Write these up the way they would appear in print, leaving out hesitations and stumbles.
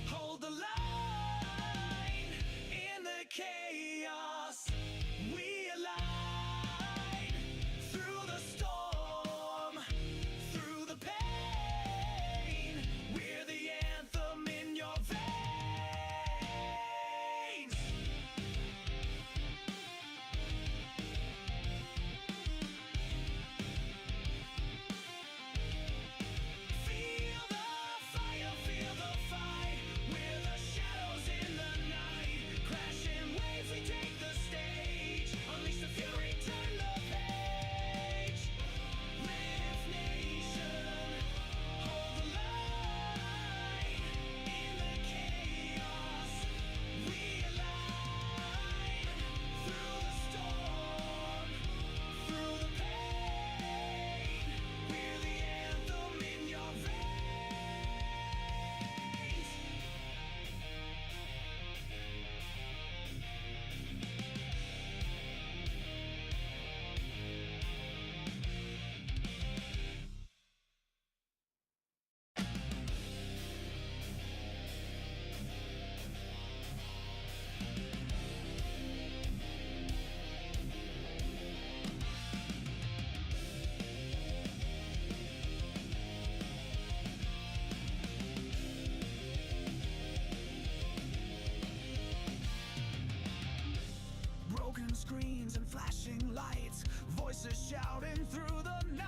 Hold the line in the chaos. We align through the storm, through the pain. We're the anthem in your veins. Feel the fire, feel the fight. We're the shadows in the night. Crashing waves, we take the stage. Unleash the fury, turn the page. Rift Nation, hold the line in the chaos. We align through the storm, through the pain. We're the anthem in your veins. Broken screens and flashing lights, voices shouting through the night.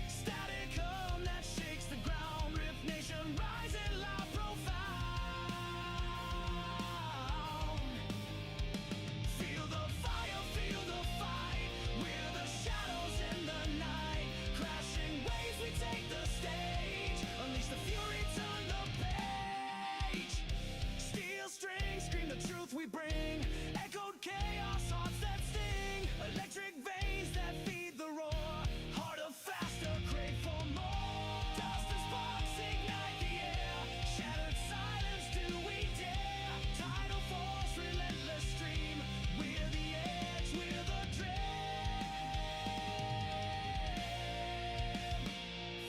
Static hum that shakes the ground. Rift Nation rising loud, profound. Feel the fire, feel the fight. We're the shadows in the night. Crashing waves, we take the stage. Unleash the fury, turn the page. Steel strings scream the truth we bring. Echoed chaos, hearts that sting. Electric veins that feed the roar. Harder, faster, crave for more. Dust and sparks ignite the air. Shattered silence, do we dare? Tidal force, relentless stream. We're the edge, we're the dream.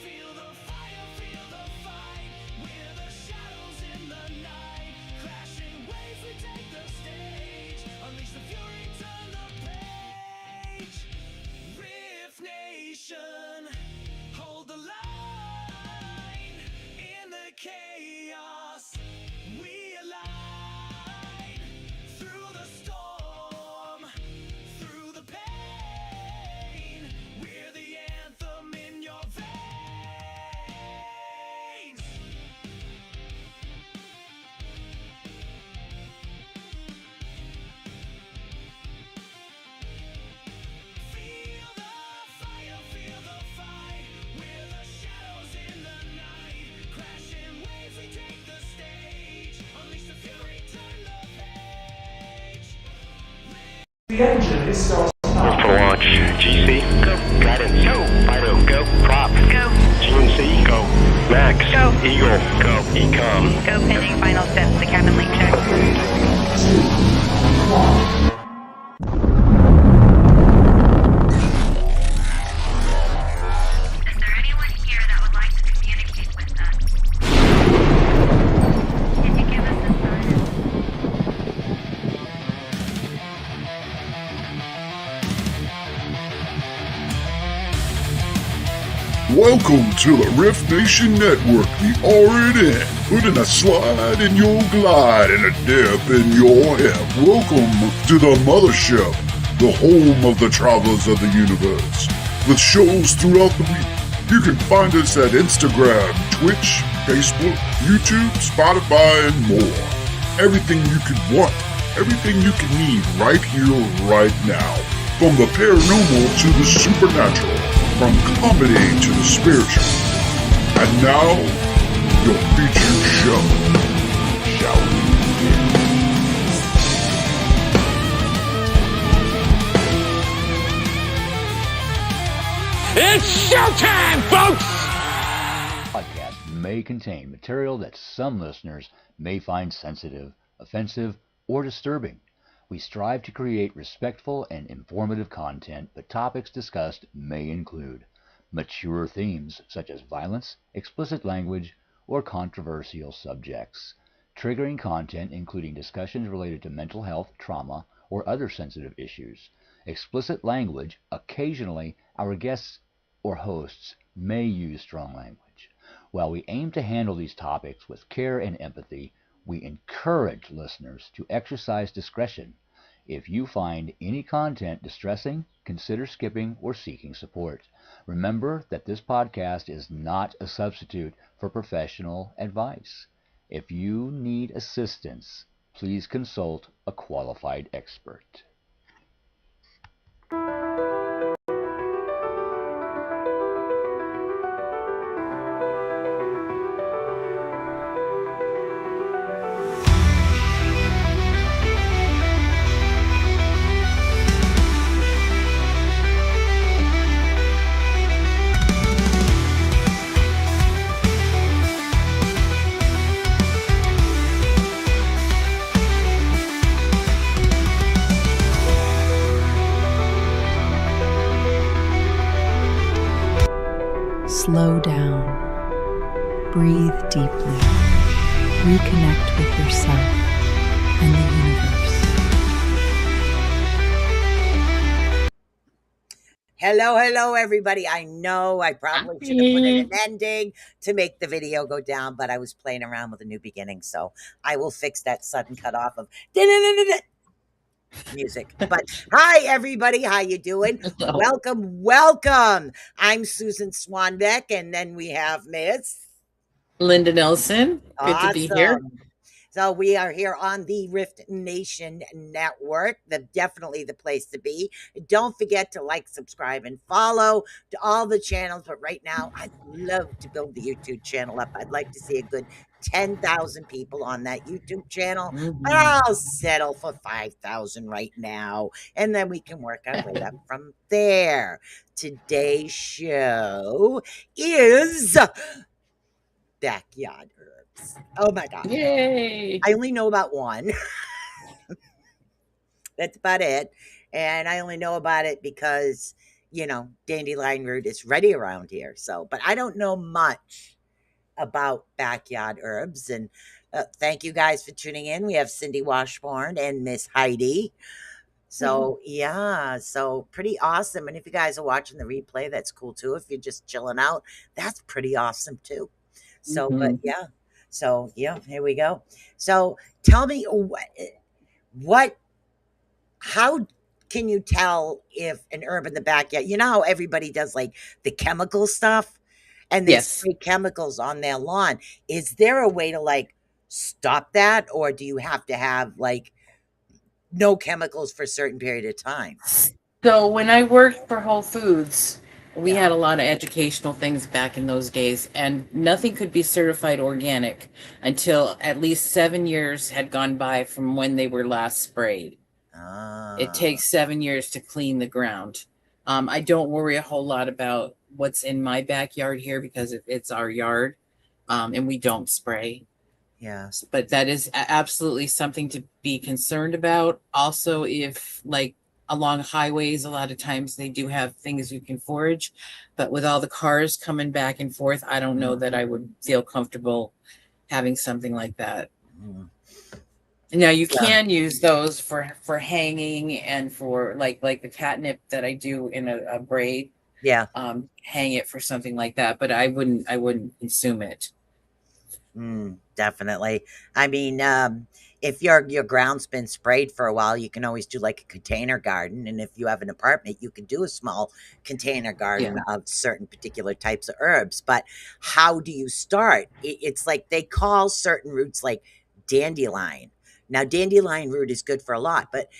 Feel the fire, feel the fight. We're the shadows in the night. Crashing waves, we take the stage. Unleash the fury, turn the page. Rift Nation, hold the line in the chaos. We align through the storm, through the pain. We're the anthem in your veins. Feel the fire, feel the fight. We're the shadows in the night. Crashing waves, we take the stage. Unleash the fury, turn the page. The engine is starting up. For launch, GC, go. Guidance, go. Fido, go. Prop, go. GNC, go. Max, Go. Eagle, go. Ecom. Go pending final steps to cabin link check. 1. Is there anyone here that would like to communicate with us? Can you give us a sign? Welcome to the Rift Nation Network, the RNN, putting a slide in your glide and a dip in your hip. Welcome to the mothership, the home of the travelers of the universe. With shows throughout the week, you can find us at Instagram, Twitch, Facebook, YouTube, Spotify, and more. Everything you could want, everything you can need right here, right now. From the paranormal to the supernatural. From comedy to the spiritual. And now, your featured show. Shall we begin? It's showtime, folks! Podcast may contain material that some listeners may find sensitive, offensive, or disturbing. We strive to create respectful and informative content, but topics discussed may include mature themes such as violence, explicit language, or controversial subjects. Triggering content including discussions related to mental health, trauma, or other sensitive issues. Explicit language, occasionally our guests or hosts may use strong language. While we aim to handle these topics with care and empathy, we encourage listeners to exercise discretion. If you find any content distressing, consider skipping or seeking support. Remember that this podcast is not a substitute for professional advice. If you need assistance, please consult a qualified expert. Slow down. Breathe deeply. Reconnect with yourself and the universe. Hello, everybody. I know I probably should have put in an ending to make the video go down, but I was playing around with a new beginning, so I will fix that sudden cutoff of music. But hi, everybody. How you doing? Welcome. I'm Susan Swanbeck, and then we have Miss Linda Nelson. Good to be here. So we are here on the Rift Nation Network. Definitely the place to be. Don't forget to like, subscribe, and follow to all the channels. But right now, I'd love to build the YouTube channel up. I'd like to see a good 10,000 people on that YouTube channel. But I'll settle for 5,000 right now. And then we can work our way up from there. Today's show is backyard herbs. Oh my God. Yay. I only know about one. That's about it. And I only know about it because, dandelion root is ready around here. So, but I don't know much about backyard herbs. And thank you guys for tuning in. We have Cindy Washburn and Miss Heidi. So, yeah, so pretty awesome. And if you guys are watching the replay, that's cool too. If you're just chilling out, that's pretty awesome too. So, but yeah. So, yeah, here we go. So tell me how can you tell if an herb in the backyard, you know how everybody does like the chemical stuff and they spray chemicals on their lawn. Is there a way to like stop that? Or do you have to have like no chemicals for a certain period of time? So when I worked for Whole Foods, we had a lot of educational things back in those days, and nothing could be certified organic until at least 7 years had gone by from when they were last sprayed. It takes 7 years to clean the ground. I don't worry a whole lot about what's in my backyard here because it's our yard, and we don't spray. Yes. But that is absolutely something to be concerned about. Also, if like along highways, a lot of times they do have things you can forage, but with all the cars coming back and forth, I don't know that I would feel comfortable having something like that. Now you can use those for hanging and for like the catnip that I do in a braid. Yeah. Hang it for something like that, but I wouldn't consume it. Definitely. I mean, if your ground's been sprayed for a while, you can always do like a container garden. And if you have an apartment, you can do a small container garden of certain particular types of herbs. But how do you start? It's like they call certain roots like dandelion. Now, dandelion root is good for a lot, but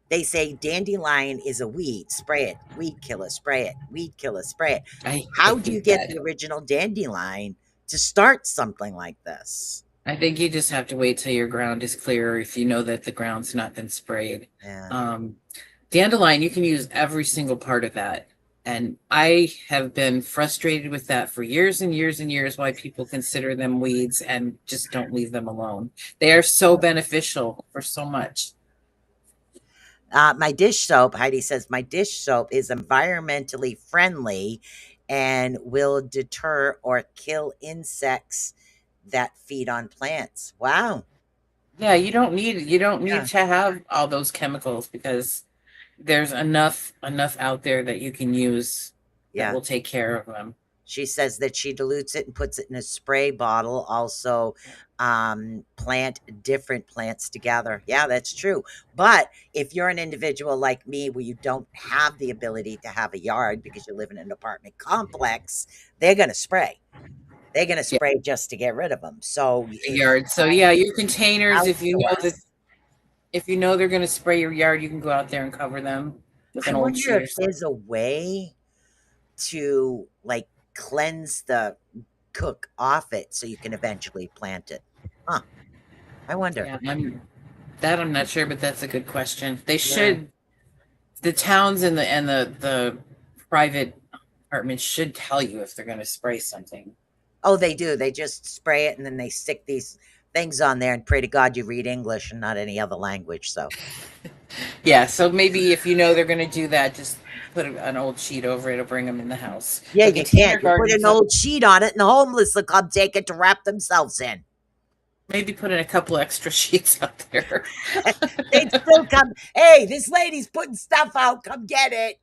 they say dandelion is a weed. Spray it. Weed killer. Spray it. Weed killer. Spray it. How do you get the original dandelion to start something like this? I think you just have to wait till your ground is clear if you know that the ground's not been sprayed. Dandelion, you can use every single part of that. And I have been frustrated with that for years and years and years, why people consider them weeds and just don't leave them alone. They are so beneficial for so much. My dish soap, Heidi says, my dish soap is environmentally friendly and will deter or kill insects that feed on plants. Wow. Yeah, you don't need Yeah. to have all those chemicals because there's enough out there that you can use that Yeah. will take care of them. She says that she dilutes it and puts it in a spray bottle. Also, plant different plants together. Yeah, that's true. But if you're an individual like me, where you don't have the ability to have a yard because you live in an apartment complex, they're going to spray. They're going to Yeah, spray just to get rid of them. So a yard. So yeah, your containers, outdoors. if you know they're going to spray your yard, you can go out there and cover them with I an old wonder sheet if or something. there's a way to like cleanse the cook off it so you can eventually plant it. Huh. I wonder. Yeah, I'm not sure, but that's a good question. They Yeah. should the towns and the private apartments should tell you if they're going to spray something. Oh, they do. They just spray it and then they stick these things on there and pray to God you read English and not any other language. So, Yeah, so maybe if you know they're going to do that, just put an old sheet over it or bring them in the house. yeah, But you container can't. You put gardens, an old sheet on it and the homeless will come take it to wrap themselves in. maybe put in a couple extra sheets out there. They'd still come, hey, this lady's putting stuff out. Come get it.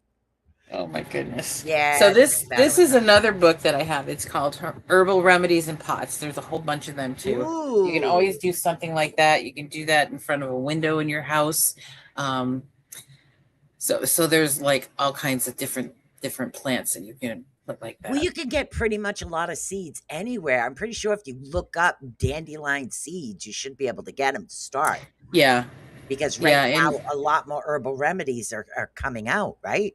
Oh my goodness. So Yeah, it's this is another book that I have. It's called Herbal Remedies in Pots. There's a whole bunch of them too. You can always Ooh. do something like that. You can do that in front of a window in your house. So there's like all kinds of different plants that you can put like Well, that. you can get pretty much a lot of seeds anywhere. I'm pretty sure if you look up dandelion seeds, you should be able to get them to start. Yeah. Because right Yeah, now, a lot more herbal remedies are coming out, right?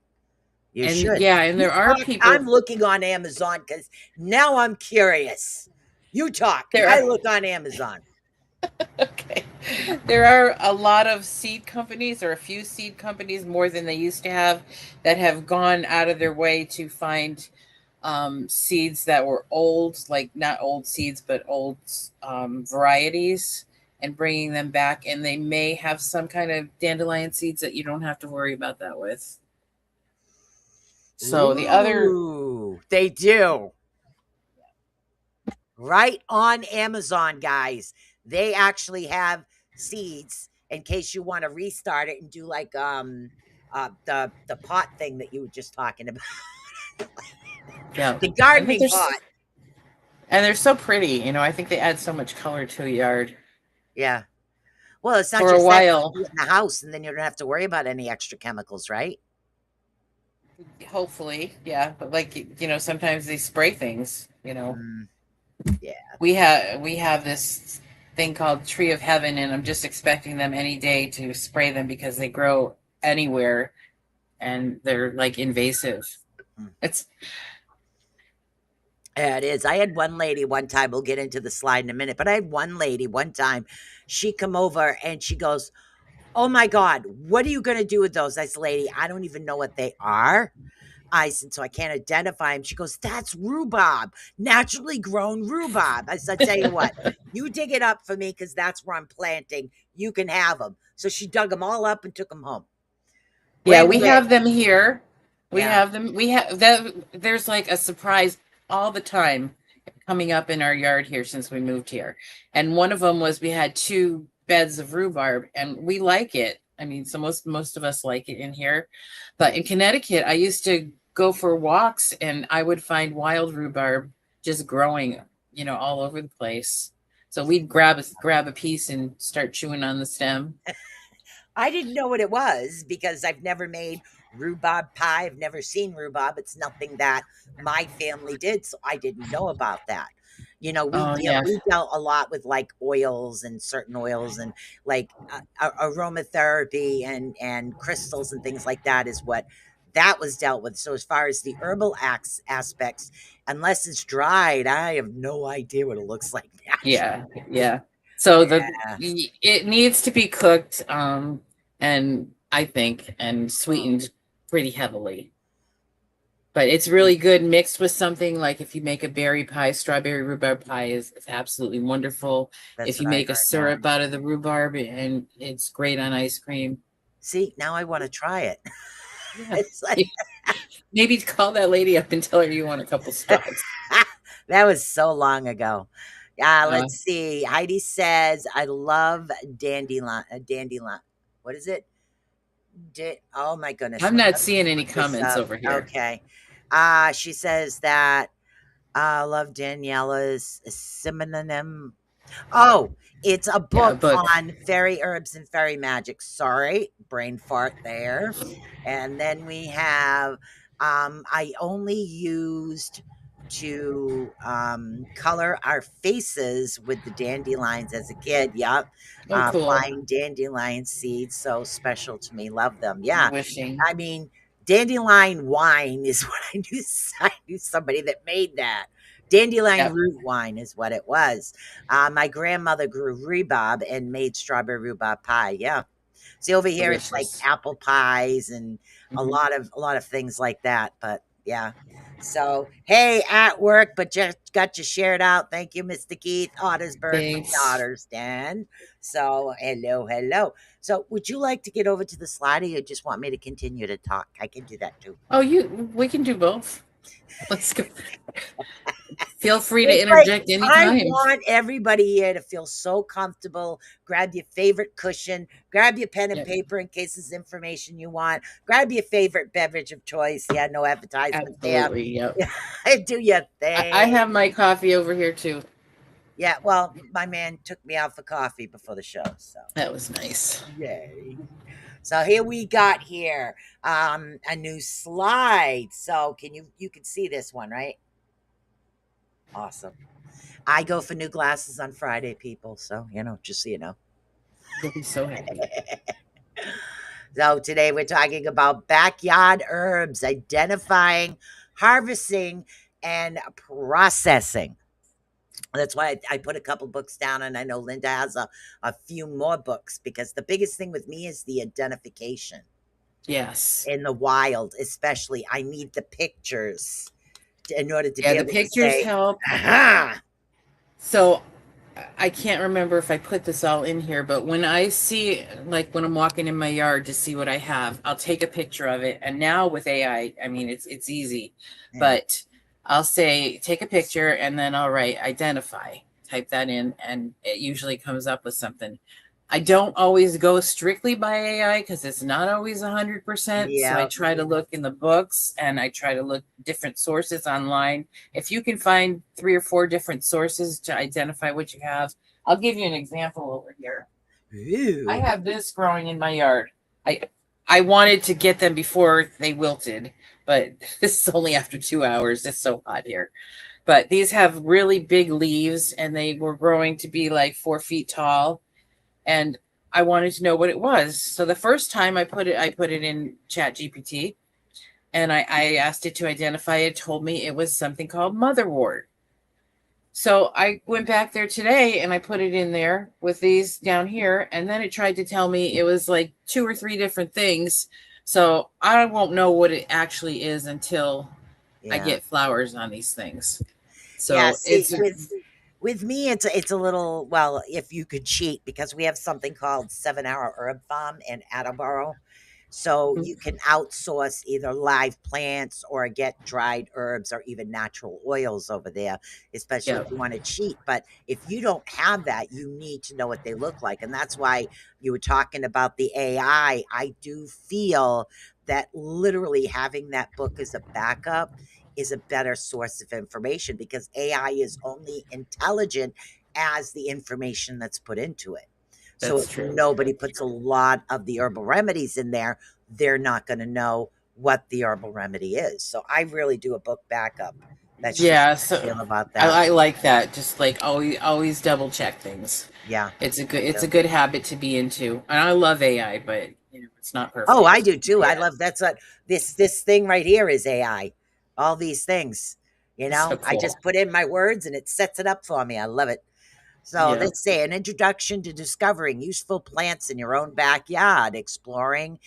You and should. yeah, and You there are talk, I'm people looking on Amazon because now I'm curious. You talk. there I are look on Amazon. okay. There are a lot of seed companies, or a few seed companies more than they used to have, that have gone out of their way to find seeds that were old, like not old seeds, but old varieties, and bringing them back. And they may have some kind of dandelion seeds that you don't have to worry about that with. So the other, Ooh, they do. Right on Amazon, guys. They actually have seeds in case you want to restart it and do like the pot thing that you were just talking about. yeah, The and gardening pot. they're so pretty. I think they add so much color to a yard. Yeah. Well, it's not For a just that while, you do it in the house, and then you don't have to worry about any extra chemicals, right? hopefully, yeah. But like sometimes they spray things. Mm, yeah. We have this thing called Tree of Heaven, and I'm just expecting them any day to spray them because they grow anywhere and they're like invasive. Mm. It's Yeah, it is. I had one lady one time, we'll get into the slide in a minute, but I had one lady one time, she come over and she goes, oh my God, what are you going to do with those? I said, lady, I don't even know what they are. I said, so I can't identify them. She goes, that's rhubarb, naturally grown rhubarb. I said, tell you what, you dig it up for me because that's where I'm planting. You can have them. So she dug them all up and took them home. yeah, Went we away. have them here. We Yeah. have them. We have that. There's like a surprise all the time coming up in our yard here since we moved here. And one of them was we had 2 beds of rhubarb, and we like it. I mean, so most of us like it in here. But in Connecticut, I used to go for walks and I would find wild rhubarb just growing, all over the place. So we'd grab a piece and start chewing on the stem. I didn't know what it was because I've never made rhubarb pie. I've never seen rhubarb. It's nothing that my family did, so I didn't know about that. Oh yeah. We dealt a lot with like oils and certain oils and like aromatherapy and crystals and things like that is what that was dealt with. So as far as the herbal aspects, unless it's dried, I have no idea what it looks like Yeah, naturally. yeah. So Yeah. it needs to be cooked, and I think and sweetened pretty heavily. But it's really good mixed with something like if you make a berry pie, strawberry rhubarb pie is absolutely wonderful. That's If you what I make a heard. Yeah. syrup out of the rhubarb, and it's great on ice cream. See, now I want to try it. Yeah. It's like Maybe call that lady up and tell her you want a couple stalks. that was so long ago. Uh, Let's see. Heidi says, "I love dandelion. Dandelion. What is it? Oh my goodness. I'm not Let me seeing any look this comments up. over here. Okay. She says that I love Daniela's synonym. Oh, it's a Yeah, a book book. on fairy herbs and fairy magic. Sorry, brain fart there. And then we have I only used to color our faces with the dandelions as a kid. Yep. Oh, cool. Flying dandelion seeds, so special to me. Love them. I'm Yeah. wishing. I mean, dandelion wine is what I knew. I knew somebody that made that. Dandelion Yep. root wine is what it was. My grandmother grew rhubarb and made strawberry rhubarb pie. Yeah. See, over here it's like Delicious. apple pies and a Mhm. lot of a lot of things like that. But yeah. So hey, at work, but just got you shared out. Thank you, Mr. Keith. Ottersburg, my Thanks. daughter's den. So hello, hello. So would you like to get over to the slide, or you just want me to continue to talk? I can do that too. Oh, we can do both. Let's go. Feel free to It's like interject I anytime. want everybody here to feel so comfortable. Grab your favorite cushion, grab your pen and Yep. paper in case there's information you want. Grab your favorite beverage of choice. Yeah, no advertisement there. Absolutely. Yep. Do your I thing. have my coffee over here too. Yeah, well, my man took me out for coffee before the show, so That was nice. yay. So here we got here a new slide. So you can see this one, right? Awesome. I go for new glasses on Friday, people. So, just so you know. You'll be so happy. So today we're talking about backyard herbs, identifying, harvesting, and processing. That's why I put a couple books down, and I know Linda has a few more books because the biggest thing with me is the identification Yes. in the wild, especially. I need the pictures in order to Yeah, be the able to pictures say, help. aha. So I can't remember if I put this all in here, but when I see, like when I'm walking in my yard to see what I have, I'll take a picture of it. And now with AI, I mean, it's easy, Yeah. but I'll say, take a picture and then I'll write identify, type that in, and it usually comes up with something. I don't always go strictly by AI because it's not always 100%. So I Yeah. try to look in the books and I try to look different sources online. If you can find 3 or 4 different sources to identify what you have, I'll give you an example over here. I Ooh. have this growing in my yard. I wanted to get them before they wilted, but this is only after 2 hours. It's so hot here. But these have really big leaves and they were growing to be like 4 feet tall. And I wanted to know what it was. So the first time I put it in Chat GPT and I asked it to identify it, told me it was something called motherwort. So I went back there today and I put it in there with these down here, and then it tried to tell me it was like 2 or 3 different things. So I won't know what it actually is until I Yeah. get flowers on these things. Yeah, So see, it's with me, it's a little, well, if you could cheat, because we have something called 7 Hour Herb Farm in Attleboro. So you can outsource either live plants or get dried herbs or even natural oils over there, especially yeah, if you want to cheat. But if you don't have that, you need to know what they look like. And that's why you were talking about the AI. I do feel that literally having that book as a backup is a better source of information because AI is only intelligent as the information that's put into it. So that's if true. nobody puts a lot of the herbal remedies in there, they're not going to know what the herbal remedy is. So I really do a book backup. That's just Yeah, how I so feel about that. I like that. Just like always double check things. Yeah. It's a good habit to be into. And I love AI, but it's not perfect. Oh, I do too. I Yeah. love that's what this thing right here is AI. All these things, So I cool. just put in my words and it sets it up for me. I love it. So Yeah. let's say an introduction to discovering useful plants in your own backyard, exploring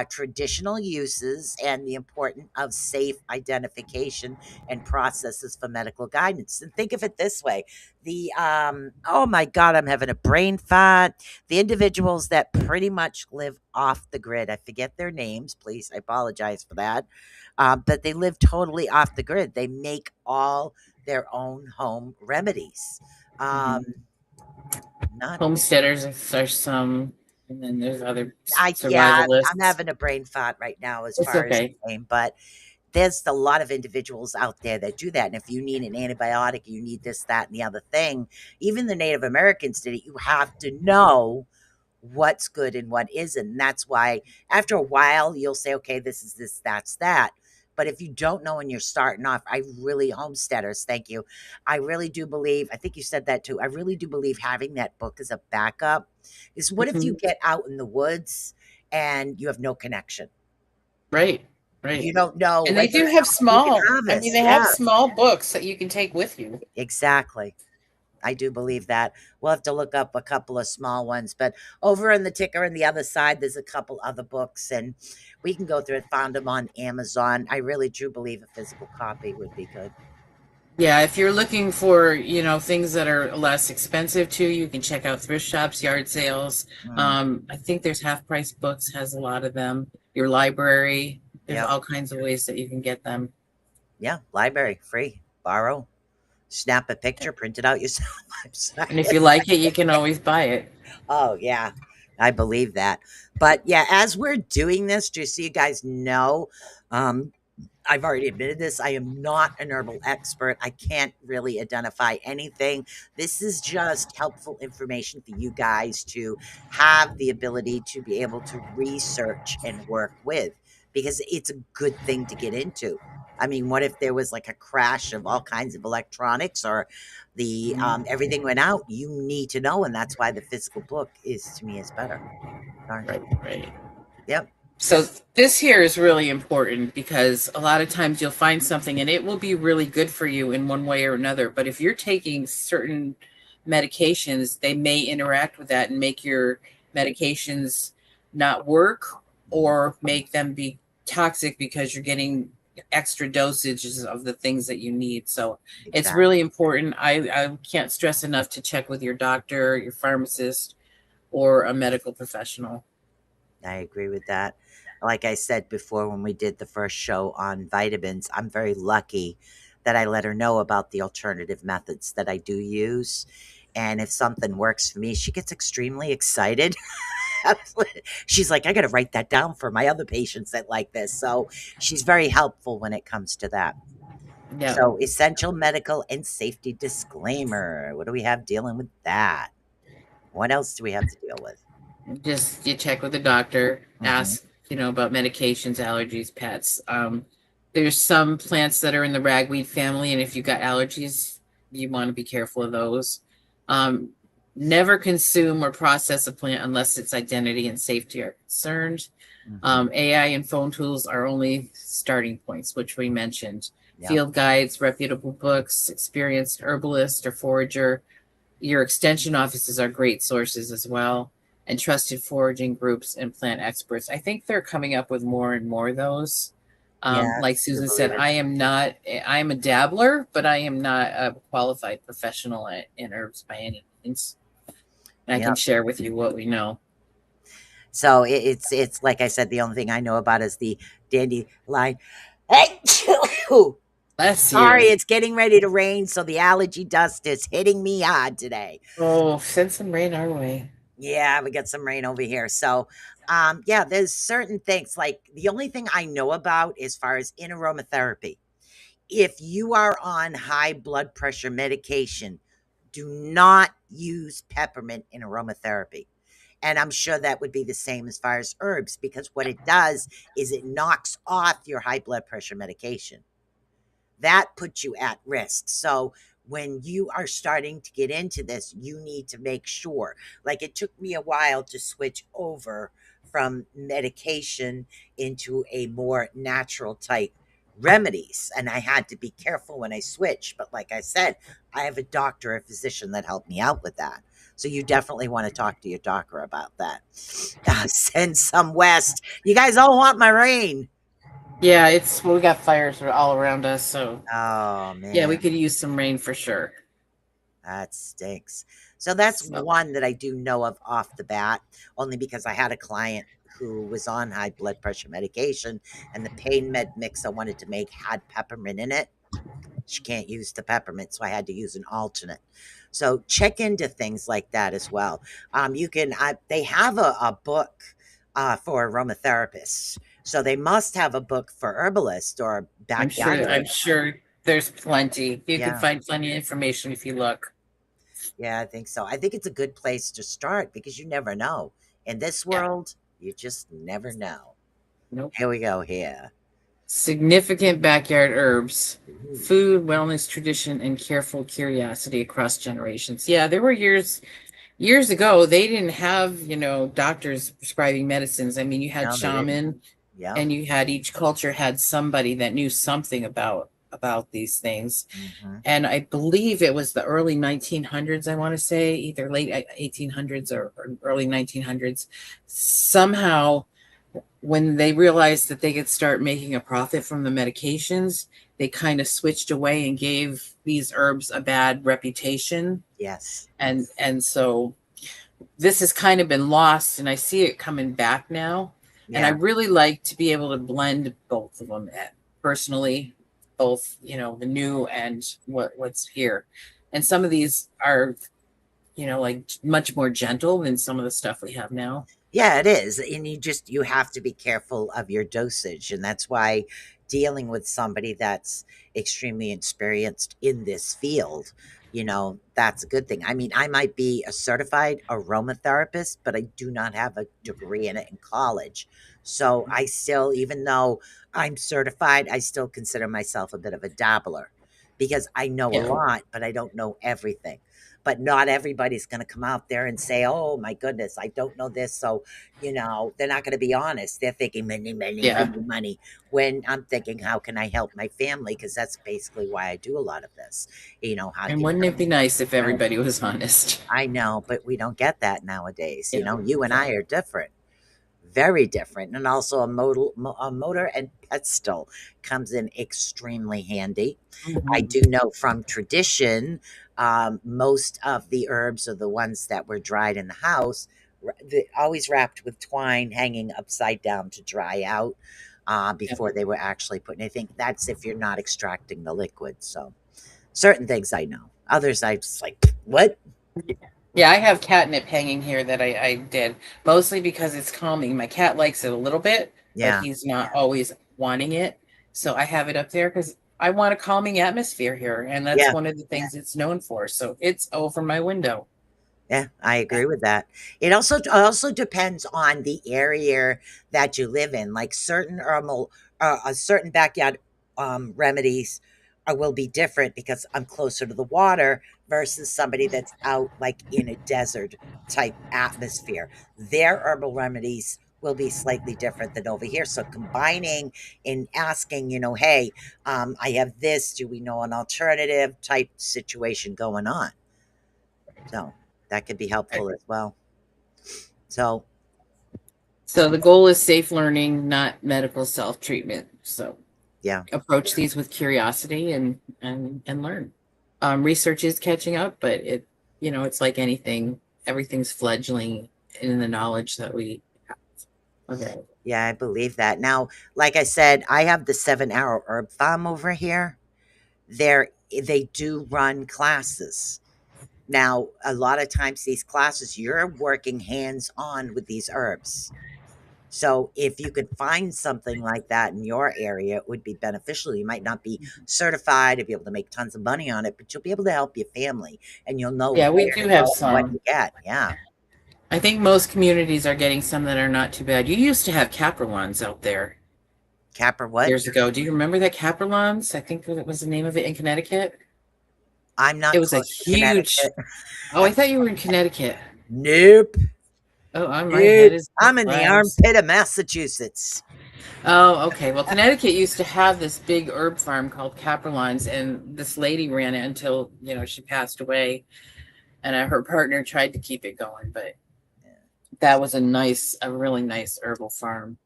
traditional uses, and the importance of safe identification and processes for medical guidance. And think of it this way: oh my God, I'm having a brain fart. The individuals that pretty much live off the grid, I forget their names, please, I apologize for that. But they live totally off the grid. They make all their own home remedies. Um, not Homesteaders are some, and then there's other I'm survivalists. having a brain fart right now as It's far as okay. the name, but there's a lot of individuals out there that do that. And if you need an antibiotic, you need this, that, and the other thing. Even the Native Americans did it. You have to know what's good and what isn't. And that's why after a while you'll say, okay, this is this, that's that. But if you don't know when you're starting off, I really, homesteaders, thank you. I really do believe, I think you said that too. I really do believe having that book as a backup is what if you Mhm. get out in the woods and you have no connection? Right, You right. don't know, And they like do have you can small, I mean, harvest. they have Yes, small books that you can take with you. exactly. I do believe that. We'll have to look up a couple of small ones, but over in the ticker on the other side, there's a couple other books, and we can go through it. Found them on Amazon. I really do believe a physical copy would be good. Yeah, if you're looking for, things that are less expensive too, you can check out thrift shops, yard sales. Mm, I think there's Half Price Books has a lot of them. Your library, there's yep. all kinds of ways that you can get them. Yeah. Library free. Borrow. Snap a picture. Print it out yourself. I'm sorry. And if you like it, you can always buy it. Oh yeah, I believe that. But yeah, as we're doing this, just so you guys know, um, I've already admitted this. I am not an herbal expert. I can't really identify anything. This is just helpful information for you guys to have the ability to be able to research and work with, because it's a good thing to get into. I mean, what if there was like a crash of all kinds of electronics, or the everything went out? You need to know, and that's why the physical book is, to me, is better. Sorry. Right, right. Yep. So this here is really important because a lot of times you'll find something and it will be really good for you in one way or another. But if you're taking certain medications, they may interact with that and make your medications not work or make them be toxic because you're getting extra dosages of the things that you need. So it's Exactly. really important. I can't stress enough to check with your doctor, your pharmacist, or a medical professional. I agree with that. Like I said before, when we did the first show on vitamins, I'm very lucky that I let her know about the alternative methods that I do use. And if something works for me, she gets extremely excited. She's like, I got to write that down for my other patients that like this. So she's very helpful when it comes to that. Yeah. So, essential medical and safety disclaimer. What do we have dealing with that? What else do we have to deal with? Just you check with the doctor, Mhm. ask, about medications, allergies, pets. There's some plants that are in the ragweed family, and if you've got allergies, you want to be careful of those. Um, Never consume or process a plant unless its identity and safety are concerned. Mhm. AI and phone tools are only starting points, which we mentioned. Yep. Field guides, reputable books, experienced herbalist or forager. Your extension offices are great sources as well, and trusted foraging groups and plant experts. I think they're coming up with more and more of those. Like Yes, you Susan said, believe it. I am a dabbler, but I am not a qualified professional in herbs by any means. And I can Yep. share with you what we know. So it's like I said, the only thing I know about is the dandelion. Hey, Bless sorry, you. it's getting ready to rain, so the allergy dust is hitting me hard today. Oh, send some rain our way. Yeah, we got some rain over here. So, yeah, there's certain things, like the only thing I know about as far as in aromatherapy. If you are on high blood pressure medication, do not use peppermint in aromatherapy. And I'm sure that would be the same as far as herbs, because what it does is it knocks off your high blood pressure medication. That puts you at risk. So when you are starting to get into this, you need to make sure. Like, it took me a while to switch over from medication into a more natural type remedies, and I had to be careful when I switched. But like I said, I have a doctor, a physician that helped me out with that. So you definitely want to talk to your doctor about that. Send some west. You guys all want my rain. Yeah, we got fires all around us, so Oh yeah, we man, could use some rain for sure. that stinks. So that's So, one that I do know of off the bat, only because I had a client who was on high blood pressure medication, and the pain med mix I wanted to make had peppermint in it. She can't use the peppermint, so I had to use an alternate. So check into things like that as well. You can. They have a book for aromatherapists, so they must have a book for herbalists or backyardists. I'm sure there's plenty. You can Yeah, find plenty of information if you look. yeah, I think so. I think it's a good place to start because you never know. In this Yeah. world, you just never know. Nope. Here we go. Here. Significant backyard herbs, food, wellness, tradition, and careful curiosity across generations. Yeah, there were years ago they didn't have, doctors prescribing medicines. I mean, you had No, they didn't. shaman, Yeah. and you had each culture had somebody that knew something about these things. Hmm. And I believe it was the early 1900s, I want to say, either late 1800s or early 1900s. Somehow, when they realized that they could start making a profit from the medications, they kind of switched away and gave these herbs a bad reputation. Yes. And so this has kind of been lost, and I see it coming back now. And I Yeah. really like to be able to blend both of them personally, both, the new and what's here. And some of these are, like much more gentle than some of the stuff we have now. Yeah, it is. And you have to be careful of your dosage. And that's why dealing with somebody that's extremely experienced in this field, that's a good thing. I mean, I might be a certified aromatherapist, but I do not have a degree in it in college. So I still, even though I'm certified, I still consider myself a bit of a dabbler because I know a Yeah. lot, but I don't know everything. But not everybody's going to come out there and say, "Oh my goodness, I don't know this." So, they're not going to be honest. They're thinking money, money, Yeah. money, money. When I'm thinking, how can I help my family? Because that's basically why I do a lot of this. How And can wouldn't it be nice if everybody was honest? I know, but we don't get that nowadays. Yeah. You and I are different, very different, and also a motor and pestle comes in extremely handy. I Mhm. do know from tradition, most of the herbs are the ones that were dried in the house, always wrapped with twine, hanging upside down to dry out before they were actually put in anything. That's if you're not extracting the liquid. So certain things I know. Others I just like, what? Yeah, I have catnip hanging here that I did, mostly because it's calming. My cat likes it a little bit, but Yeah. he's not always wanting it. So I have it up there because I want a calming atmosphere here. And that's Yeah. one of the things it's known for. So it's over my window. Yeah, I agree with that. It also depends on the area that you live in. Like certain herbal, certain backyard remedies will be different because I'm closer to the water versus somebody that's out like in a desert type atmosphere. Their herbal remedies will be slightly different than over here. So combining and asking, hey, I have this. Do we know an alternative type situation going on? So that could be helpful as well. So, So the goal is safe learning, not medical self-treatment. So yeah. approach these with curiosity and learn. Research is catching up, but it's like anything. Everything's fledgling in the knowledge that we have. Okay. Yeah, I believe that. Now, like I said, I have the 7 Hour Herb Farm over here. They do run classes. Now, a lot of times these classes, you're working hands on with these herbs. So if you could find something like that in your area, it would be beneficial. You might not be certified to be able to make tons of money on it, but you'll be able to help your family and you'll know Yeah, we where do to have go and what some. to get. Yeah. I think most communities are getting some that are not too bad. You used to have caprolons out there Capper what? years ago. Do you remember that caprolons? I think that was the name of it in Connecticut. I'm not It was a close to huge. Connecticut. Oh, I thought you were in Connecticut. Nope. Oh, my Nope. head is I'm in the flags. armpit of Massachusetts. Oh, okay. Well, Connecticut used to have this big herb farm called Caprolines, and this lady ran it until she passed away, and her partner tried to keep it going, but that was a really nice herbal farm.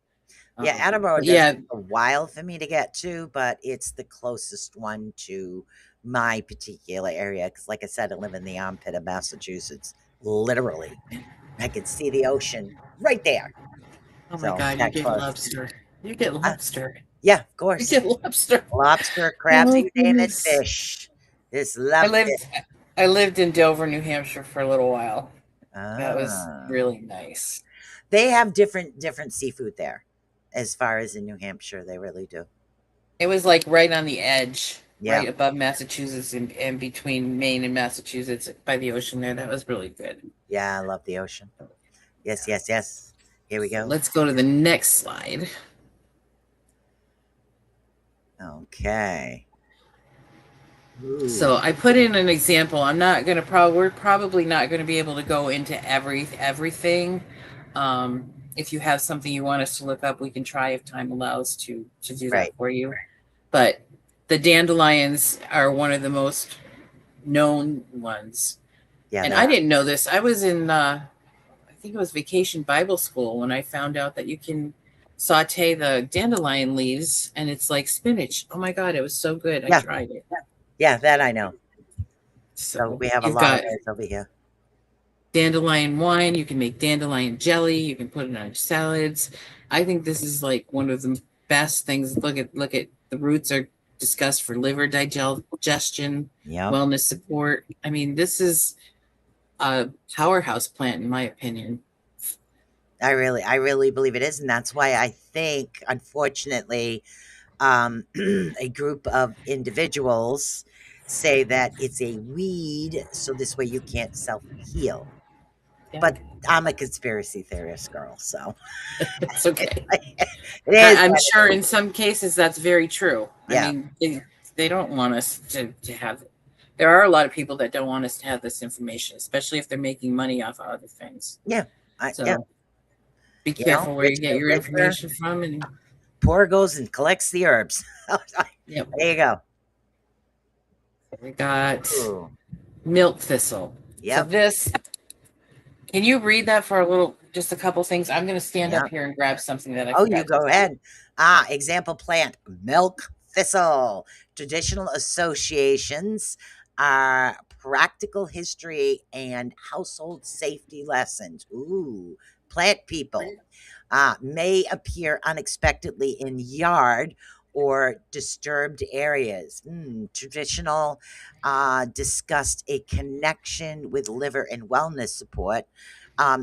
Yeah, Attleboro But does yeah, take a while for me to get to, but it's the closest one to my particular area. Because, like I said, I live in the armpit of Massachusetts. Literally, I could see the ocean right there. oh my So God, you that get close. lobster. You get Uh, lobster. yeah, of You course. get lobster. Lobster, crabs, Oh you name it, goodness. fish. Just I love lived it. I lived in Dover, New Hampshire for a little while. That was Ah, really nice. they have different seafood there, as far as in New Hampshire. They really do. It was like right on the edge, Yeah, right above Massachusetts and between Maine and Massachusetts by the ocean there. That was really good. yeah, I love the ocean. Yes, yes, yes. Here we So go. let's go to the next slide. Okay. Ooh, So I put in an example. I'm not gonna we're probably not gonna be able to go into everything. If you have something you want us to look up, we can try if time allows to do that right. for you. But the dandelions are one of the most known ones. Yeah, And they I are. didn't know this. I was in I think it was Vacation Bible School when I found out that you can saute the dandelion leaves and it's like spinach. Oh my God, it was so good. I Yeah, tried it. yeah, that I know. So So we have a you've lot of got those over here. dandelion wine. You can make dandelion jelly. You can put it on salads. I think this is like one of the best things. Look at the roots are discussed for liver digestion, Yep. wellness support. I mean, this is a powerhouse plant in my opinion. I really believe it is, and that's why I think, unfortunately, a group of individuals say that it's a weed, so this way you can't self heal. Yeah, But I'm a conspiracy theorist girl, so it's okay. it is I'm what sure it in is. some cases that's very true. I Yeah, mean, they don't want us to have it. There are a lot of people that don't want us to have this information, especially if they're making money off of other things. yeah, yeah. So be careful where you Rich get get your richer, information from. And poor goes and collects the herbs. yep, There you go. we got Ooh, milk thistle. So yep, this, can you read that for a little, just a couple things? I'm going to stand up yep. here and grab something that I Oh, you forgot to go say. ahead. Example plant, milk thistle. Traditional associations are practical history and household safety lessons. Ooh, plant people may appear unexpectedly in yard or disturbed areas. Traditional discussed a connection with liver and wellness support.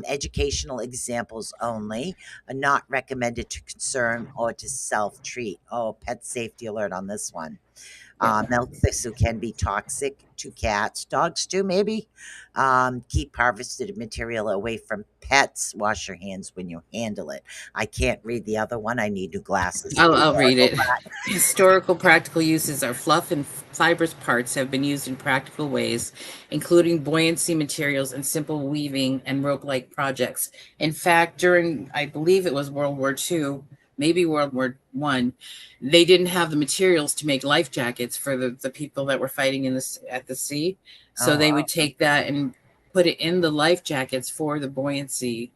Educational examples only, are not recommended to concern or to self treat. Oh, pet safety alert on this one. Yep. Milk thistle can be toxic to cats, dogs too, maybe. Keep harvested material away from pets. Wash your hands when you handle it. I can't read the other one. I need new glasses. I'll read it. Historical practical uses are fluff and fibrous parts have been used in practical ways, including buoyancy materials and simple weaving and rope-like projects. In fact, during, I believe it was World War II, maybe World War I, they didn't have the materials to make life jackets for the people that were fighting in this at the sea. So Oh, they wow. would take that and put it in the life jackets for the buoyancy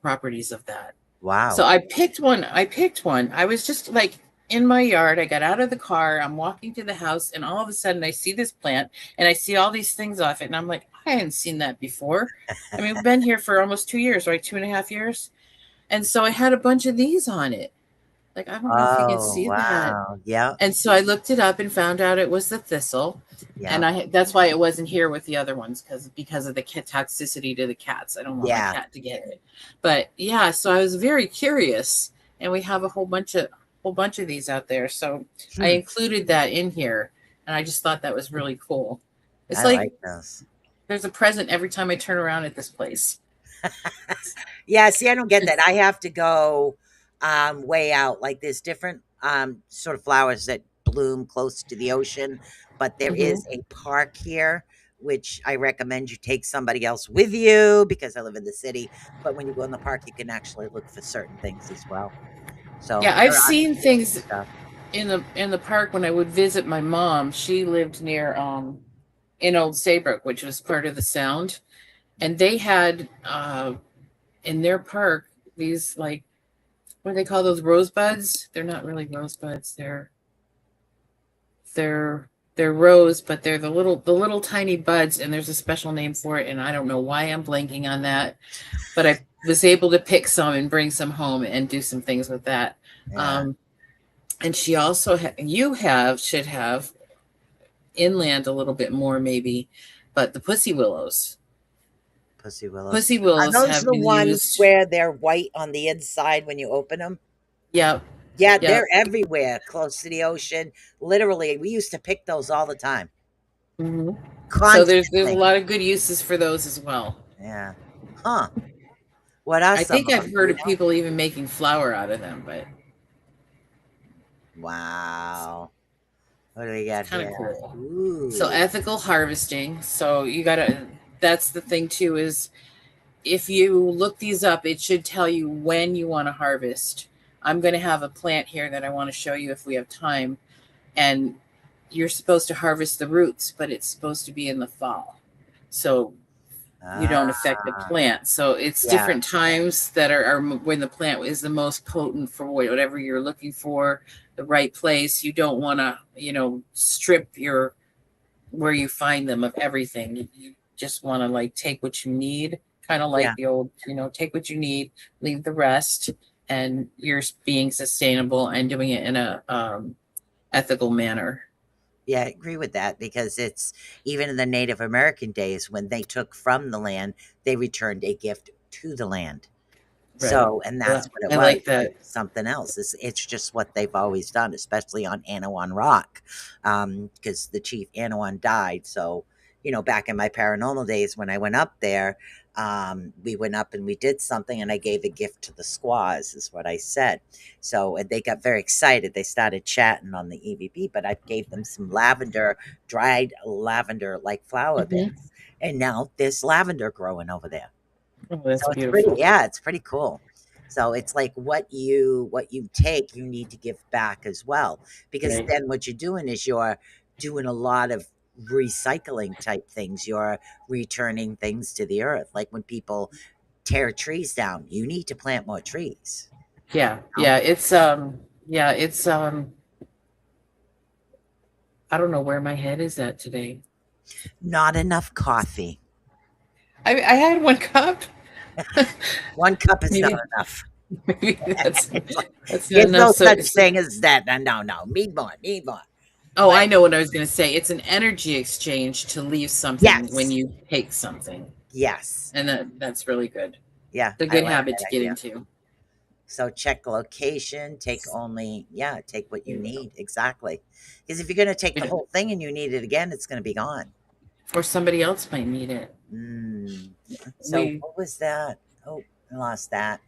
properties of that. So Wow. I picked one. I was just like in my yard. I got out of the car. I'm walking to the house, and all of a sudden I see this plant and I see all these things off it. And I'm like, I hadn't seen that before. I mean, we've been here for almost 2 years, right? 2.5 years. And so I had a bunch of these on it. Like, I don't know if you can Oh, see that. wow. Yeah. And so I looked it up and found out it was the thistle. Yeah. And that's why it wasn't here with the other ones because of the toxicity to the cats. I don't want my Yeah. cat to get it. But yeah, so I was very curious, and we have a whole bunch of these out there. So I included that in here, and I just thought that was really cool. It's I like like those. there's a present every time I turn around at this place. Yeah, see, I don't get that. I have to go way out. Like there's different sort of flowers that bloom close to the ocean, but there Mhm. is a park here which I recommend you take somebody else with you because I live in the city. But when you go in the park, you can actually look for certain things as well. So Yeah, I've there are seen some good things stuff. in the park when I would visit my mom. She lived near in Old Saybrook, which was part of the Sound, and they had in their park these like what do they call those rosebuds? They're not really rosebuds. They're they're rose, but they're the little tiny buds, and there's a special name for it, and I don't know why I'm blanking on that. But I was able to pick some and bring some home and do some things with that. Yeah. Um, and she also you have should have inland a little bit more maybe, but the pussy willows. Pussy willows. Pussy Are willows those have the been ones used. where they're white on the inside when you open them? Yep, Yeah, they're yep. everywhere close to the ocean. Literally, we used to pick those all the time. Hmm. So there's a Constantly. lot of good uses for those as well. Yeah. Huh. What are I some think of I've them? Do heard you of know? people even making flour out of them, but Wow. What do we got kind of here? cool. So Ooh. ethical harvesting. So you gotta. That's the thing too. Is if you look these up, it should tell you when you want to harvest. I'm going to have a plant here that I want to show you if we have time. And you're supposed to harvest the roots, but it's supposed to be in the fall. So you don't Ah, affect the plant. So it's yeah. different times that are when the plant is the most potent for whatever you're looking for, the right place. You don't want to, strip your where you find them of everything. You just want to like take what you need, kind of Yeah. like the old, take what you need, leave the rest, and you're being sustainable and doing it in a ethical manner. Yeah, I agree with that because it's even in the Native American days when they took from the land, they returned a gift to the land. Right. So, and that's Well, what it I was, like like that. something else. It's just what they've always done, especially on Anawan Rock, because the chief Anawan died. So, back in my paranormal days when I went up there, we went up and we did something, and I gave a gift to the squaws, is what I said. So, and they got very excited. They started chatting on the EVP, but I gave them some lavender, dried lavender like flower Hmm. bits, and now there's lavender growing over there. Oh, that's So it's pretty, beautiful. yeah, it's pretty cool. So it's like what you take, you need to give back as well, because Right. then what you're doing is you're doing a lot of recycling type things. You're returning things to the earth. Like when people tear trees down, you need to plant more trees. Yeah. You know? Yeah, it's I don't know where my head is at today. Not enough coffee. I had one cup. One cup is not Maybe enough. maybe It's like, that's not there's enough. no So, such thing as that. No, no, no. Need more. Need more. oh, But I know what I was going to say. It's an energy exchange to leave something when yes, you take something, yes, and that's really good. yeah. It's a I good like habit that to get idea. into. So check location, take what you need. Exactly. Because if you're going to take You the know, whole thing and you need it again, it's going to be gone. or somebody else might need it. Mm. So We what was that? Oh, I lost that.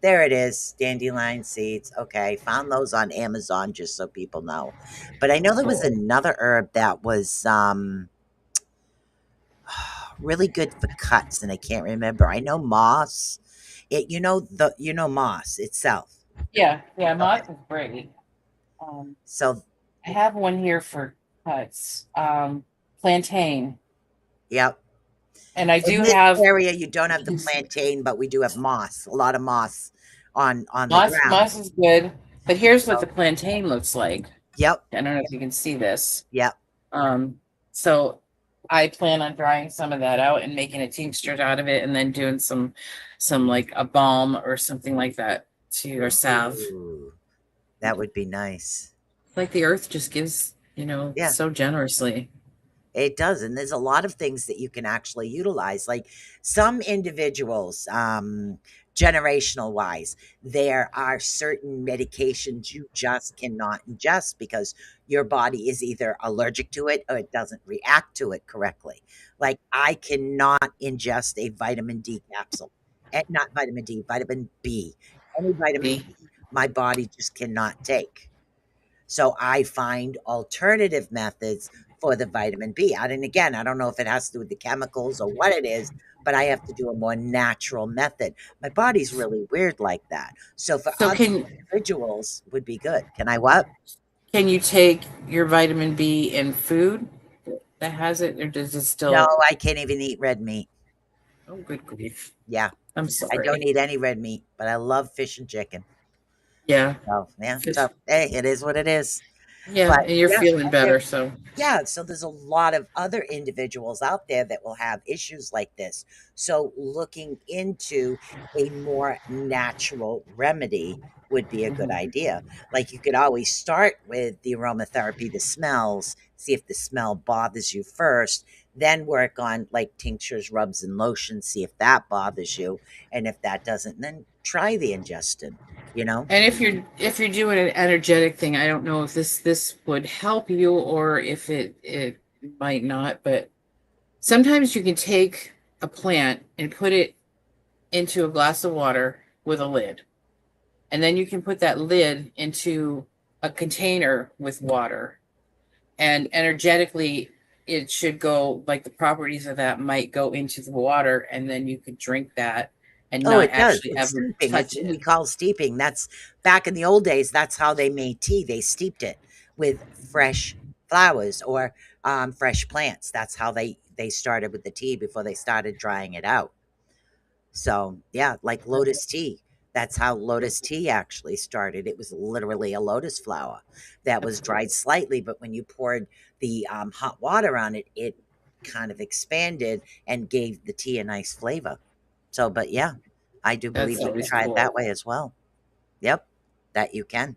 There it is. Dandelion seeds. Okay. Found those on Amazon just so people know. But I know there was another herb that was really good for cuts and I can't remember. I know moss. Moss itself. yeah, Okay. moss is great. Um, So I have one here for cuts. Plantain, yep. and I In do this have area, you don't have the plantain, but we do have moss, a lot of moss on the moss. ground. Moss is good, but here's what So the plantain looks like. yep, I don't know if you can see this. yep. So I plan on drying some of that out and making a tincture out of it, and then doing some like a balm or something like that to or salve. Ooh, that would be nice. Like the earth just gives, Yeah, so generously. it does, and there's a lot of things that you can actually utilize. Like some individuals, generational wise, there are certain medications you just cannot ingest because your body is either allergic to it or it doesn't react to it correctly. Like I cannot ingest a vitamin D capsule, and not vitamin D, vitamin B, any vitamin See? B. My body just cannot take. So I find alternative methods for the vitamin B. And again, I don't know if it has to do with the chemicals or what it is, but I have to do a more natural method. My body's really weird like that. So for So other individuals would be good. Can I what? can you take your vitamin B in food that has it, or does it No, still? I can't even eat red meat. Oh, good grief! Yeah, I'm I don't sorry. eat any red meat, but I love fish and chicken. Yeah, So yeah, fish. so hey, it is what it is. Yeah, But and you're yeah, feeling there better, so yeah, so there's a lot of other individuals out there that will have issues like this. So looking into a more natural remedy would be a good mhm. idea. Like you could always start with the aromatherapy, the smells, see if the smell bothers you first, then work on like tinctures, rubs, and lotions, see if that bothers you. And if that doesn't, then try the ingestion, you know? And if you're doing an energetic thing, I don't know if this would help you or if it might not, but sometimes you can take a plant and put it into a glass of water with a lid. And then you can put that lid into a container with water. And energetically, it should go, like the properties of that might go into the water, and then you could drink that and Oh, not it does. actually It's ever steeping. touch It's what we it. call steeping. That's back in the old days, that's how they made tea. They steeped it with fresh flowers or fresh plants. That's how they started with the tea before they started drying it out. So, yeah, like lotus tea. That's how lotus tea actually started. It was literally a lotus flower that was dried slightly, but when you poured the hot water on it, it kind of expanded and gave the tea a nice flavor. So, but yeah, I do believe That's you can always try it that cool. way as well. Yep, that you can.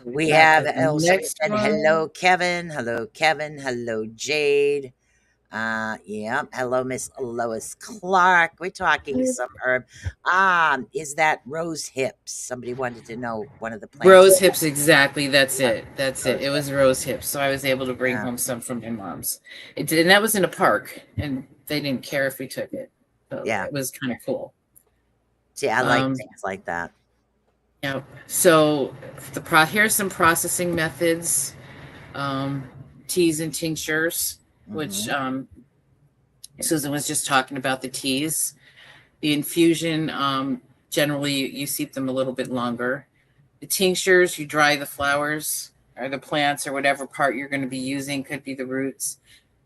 We We got have the somebody next said, one. hello, Kevin. Hello, Kevin. Hello, Jade. Yeah. Hello, Miss Lois Clark. We're talking some herb. Is that rose hips? Somebody wanted to know one of the plants. Rose hips, exactly. That's Yeah, it. That's it. rose It hip. was rose hips. So I was able to bring Yeah, home some from my mom's. It did, and that was in a park, and they didn't care if we took it. So yeah. it was kind of cool. See, I like Um, things like that. yeah. So here's some processing methods. Um, teas and tinctures, which Hmm. Susan was just talking about the teas. The infusion, generally you steep them a little bit longer. The tinctures, you dry the flowers or the plants or whatever part you're going to be using, could be the roots,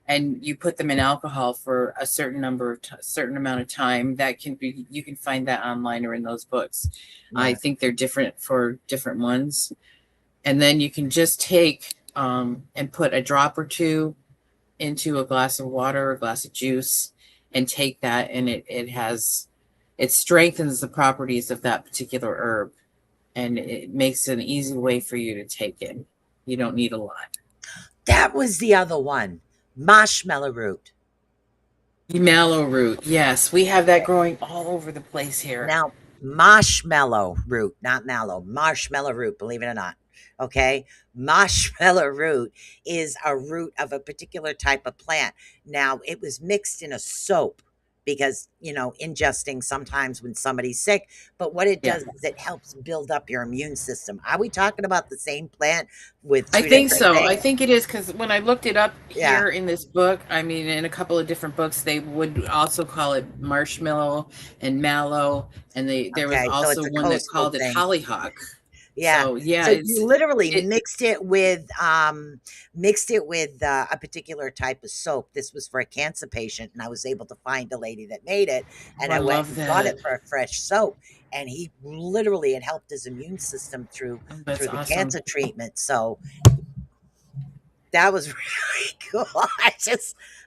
and you put them in alcohol for a certain amount of time. That can be, you can find that online or in those books. I Yeah, think they're different for different ones. And then you can just take and put a drop or two into a glass of water or a glass of juice and take that, and it strengthens the properties of that particular herb, and it makes an easy way for you to take it. You don't need a lot. that was the other one. Marshmallow root. Mallow root, yes, we have that growing all over the place here. Now, marshmallow root, not mallow, marshmallow root, believe it or not. Okay. Marshmallow root is a root of a particular type of plant. Now, it was mixed in a soap because, ingesting sometimes when somebody's sick. But what it Yeah, does is it helps build up your immune system. Are we talking about the same plant with I two think different so. I names? think it is, because when I looked it up Yeah. here in this book, I mean, in a couple of different books, they would also call it marshmallow and mallow, and there was Okay. So also it's a one that coastal called it thing. hollyhock. Yeah. So yeah, So you literally it. mixed it with a particular type of soap. This was for a cancer patient, and I was able to find a lady that made it, Oh, and I I went love and got that. it for a fresh soap. And he literally it helped his immune system Oh, through that's the awesome. cancer treatment. So that was really cool.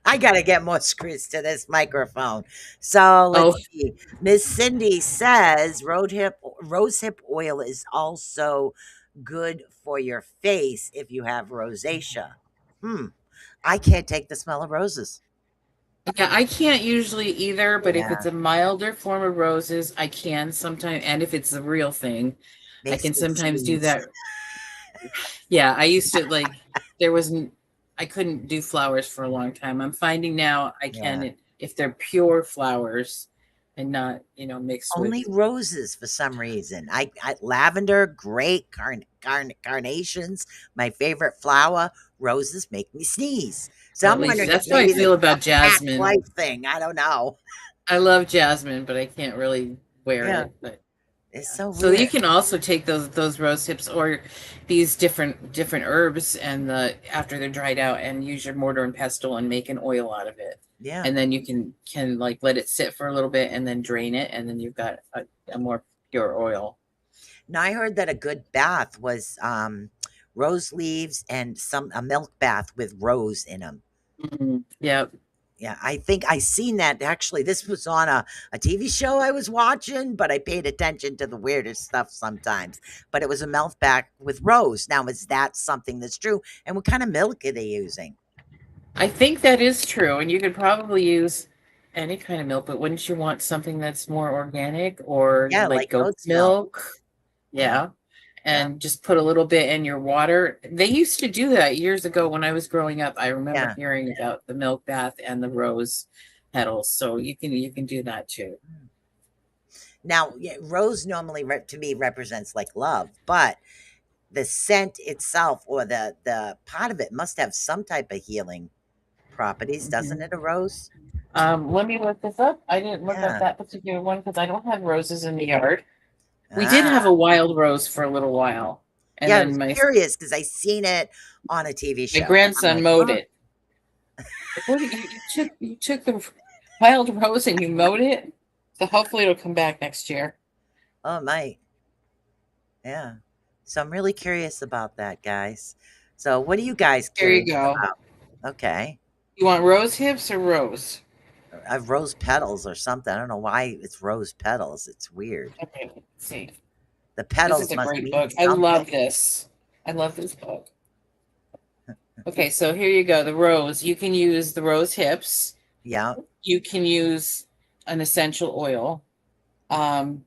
I gotta get more screws to this microphone. So Oh, let's see. Miss Cindy says rose hip oil is also good for your face if you have rosacea. Hmm. I can't take the smell of roses. yeah, I can't usually either, but if it's Yeah. a milder form of roses, I can sometimes, and if it's the real thing, I Makes can me sometimes do sneeze. that. Yeah, I used to, like, there wasn't, I couldn't do flowers for a long time. I'm finding now I Yeah. can, if they're pure flowers, and not, mixed with. Only roses for some reason. Lavender, great. Carnations, my favorite flower. Roses make me sneeze. So I'm wondering if That's how I maybe this feel is a about past jasmine. life thing. I don't know. I love jasmine, but I can't really wear Yeah, it. But it's so so you weird. can also take those rose hips or these different herbs and after they're dried out and use your mortar and pestle and make an oil out of it. Yeah. And then you can like let it sit for a little bit and then drain it, and then you've got a more pure oil. Now I heard that a good bath was rose leaves and a milk bath with rose in them. Yep. Yeah, I think I seen that actually. This was on a TV show I was watching, but I paid attention to the weirdest stuff sometimes. But it was a milk bath with rose. Now, is that something that's true? And what kind of milk are they using? I think that is true, and you could probably use any kind of milk, but wouldn't you want something that's more organic or Yeah, like like goat's goat's milk. milk? Yeah, Yeah. yeah, And just put a little bit in your water. They used to do that years ago when I was growing up. I remember yeah. hearing about the milk bath and the rose petals. So you can do that too. Now, yeah, rose normally to me represents like love, but the scent itself or the part of it must have some type of healing properties, doesn't Mhm. it? A rose? Let me look this up. I didn't look up Yeah. that particular one because I don't have roses in the yard. We did Ah, have a wild rose for a little while, and yeah. I then was my curious because I seen it on a TV my show, and I'm grandson like, mowed oh, it. Like, what you took the wild rose and you mowed it? So hopefully it'll come back next year. oh my, yeah. So I'm really curious about that, guys. So what are you guys There you curious go. about? Okay. You want rose hips or rose? Rose petals or something. I don't know why it's rose petals. It's weird. Okay, let's see. The This is petals a must great mean book. I love something. this. I love this book. Okay, so here you go. The rose. You can use the rose hips. Yeah. You can use an essential oil. Um,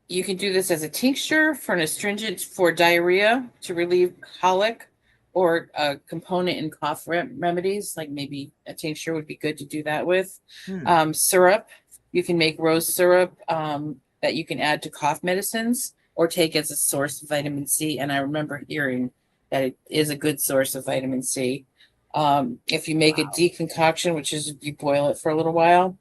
you can do this as a tincture for an astringent for diarrhea to relieve colic, or a component in cough remedies, like maybe a tincture would be good to do that with. Hmm. Syrup. You can make rose syrup that you can add to cough medicines or take as a source of vitamin C. And I remember hearing that it is a good source of vitamin C. If you make a deconcoction, which is you boil it for a little while,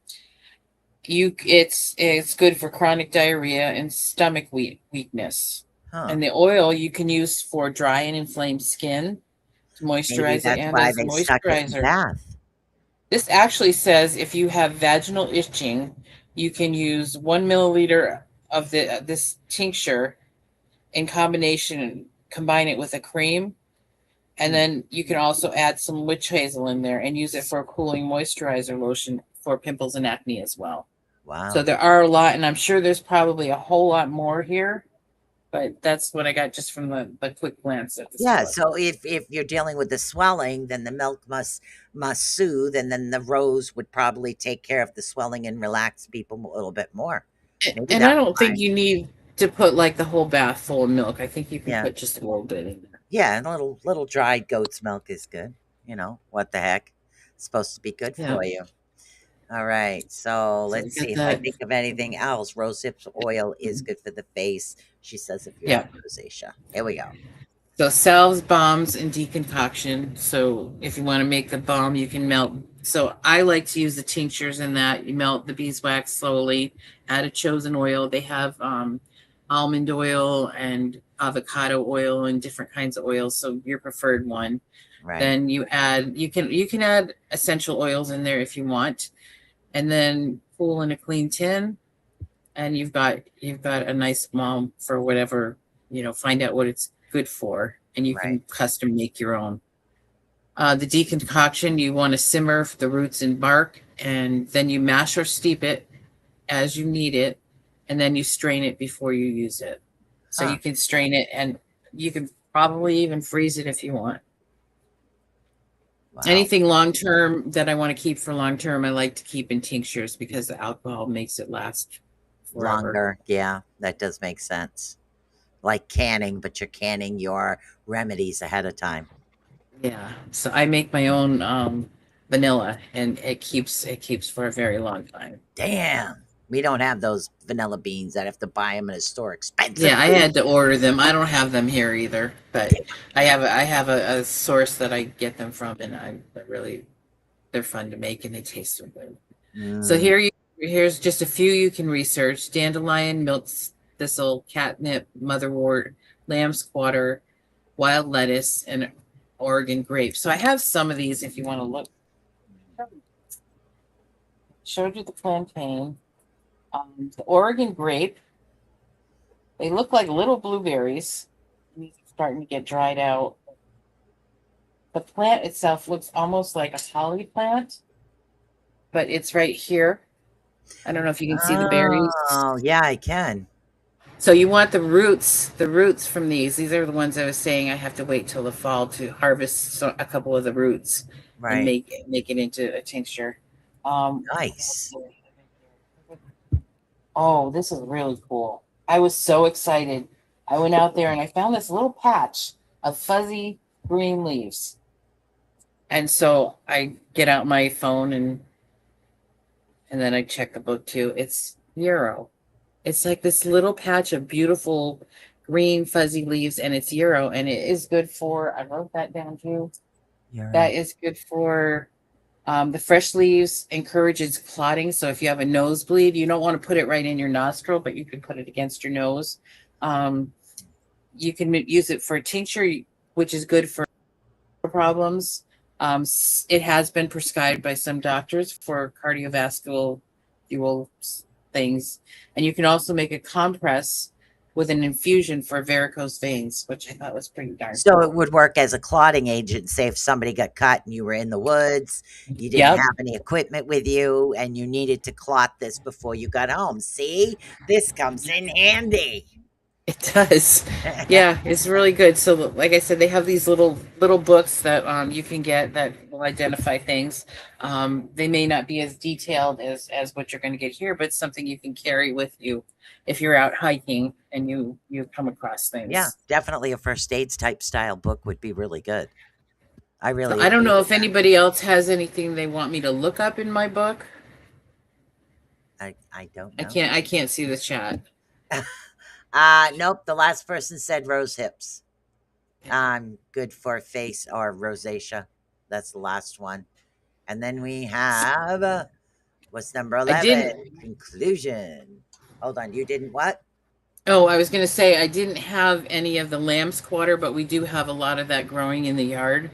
it's good for chronic diarrhea and stomach weakness. Huh. And the oil you can use for dry and inflamed skin to Maybe moisturize it that's and why as they stuck it in moisturizer. bath. This actually says if you have vaginal itching, you can use 1 milliliter of this tincture in combination, combine it with a cream, and Hmm. then you can also add some witch hazel in there and use it for a cooling moisturizer lotion for pimples and acne as well. So Wow. there are a lot, and I'm sure there's probably a whole lot more here, but that's what I got just from the quick glance at this Yeah. book. So if you're dealing with the swelling, then the milk must soothe, and then the rose would probably take care of the swelling and relax people a little bit more. Maybe And I that's don't think why. you need to put like the whole bath full of milk. I think you can Yeah. put just a little bit in there. Yeah, and a little dried goat's milk is good. What the heck? It's supposed to be good Yeah. for you. All right. So So we let's got see if I that. think of anything else. Rosehip oil is good for the face. She says if you Yeah. have rosacea. Here we go. So salves, bombs, and deconcoction. So if you want to make the balm, you can melt. So I like to use the tinctures in that. You melt the beeswax slowly, add a chosen oil. They have almond oil and avocado oil and different kinds of oils. So your preferred one. Right. Then you can add essential oils in there if you want, and then cool in a clean tin, and you've got a nice balm for whatever, find out what it's good for, and you Right. can custom make your own. The deconcoction, you want to simmer the roots and bark, and then you mash or steep it as you need it, and then you strain it before you use it. So Huh. you can strain it, and you can probably even freeze it if you want. Wow. Anything long term that I want to keep for long term, I like to keep in tinctures because the alcohol makes it last forever. Longer. Yeah, that does make sense. Like canning, but you're canning your remedies ahead of time. Yeah. So I make my own vanilla, and it keeps for a very long time. Damn. We don't have those vanilla beans. I'd have to buy them in a store, expensive. Yeah, I had to order them. I don't have them here either, but I have a source that I get them from, and they're fun to make and they taste so good. So Mm. here's just a few you can research: dandelion, milk thistle, catnip, motherwort, lamb's quarter, wild lettuce, and Oregon grape. So I have some of these if you want to look. Showed you the plantain, the Oregon grape. They look like little blueberries. These are starting to get dried out. The plant itself looks almost like a holly plant, but it's right here. I don't know if you can see the berries. Oh, yeah, I can. So you want the roots from these. These are the ones I was saying I have to wait till the fall to harvest a couple of the roots and Right. make it into a tincture. Nice. Oh, this is really cool. I was so excited. I went out there and I found this little patch of fuzzy green leaves. And so I get out my phone and then I check the book too. It's yarrow. It's like this little patch of beautiful green fuzzy leaves, and it's yarrow, and it is good for. I wrote that down too. You're That right. is good for the fresh leaves. Encourages clotting. So if you have a nosebleed, you don't want to put it right in your nostril, but you can put it against your nose. You can use it for tincture, which is good for problems. It has been prescribed by some doctors for cardiovascular fuel things. And you can also make a compress with an infusion for varicose veins, which I thought was pretty darn So cool. it would work as a clotting agent. Say if somebody got cut and you were in the woods, you didn't Yep, have any equipment with you, and you needed to clot this before you got home. See, this comes in handy. it does. Yeah, it's really good. So, like I said, they have these little books that you can get that will identify things. They may not be as detailed as what you're going to get here, but something you can carry with you if you're out hiking and you come across Yeah, things. definitely a first aids type style book would be really good. I So really I don't agree know with if anybody else has anything they want me to look up in my book. that. I don't know. I can't see the chat. Nope. The last person said rose hips. Good for face or rosacea. That's the last one. And then we have what's number I 11? didn't. Conclusion. Hold on. You didn't what? Oh, I was going to say I didn't have any of the lamb's quarter, but we do have a lot of that growing in the yard.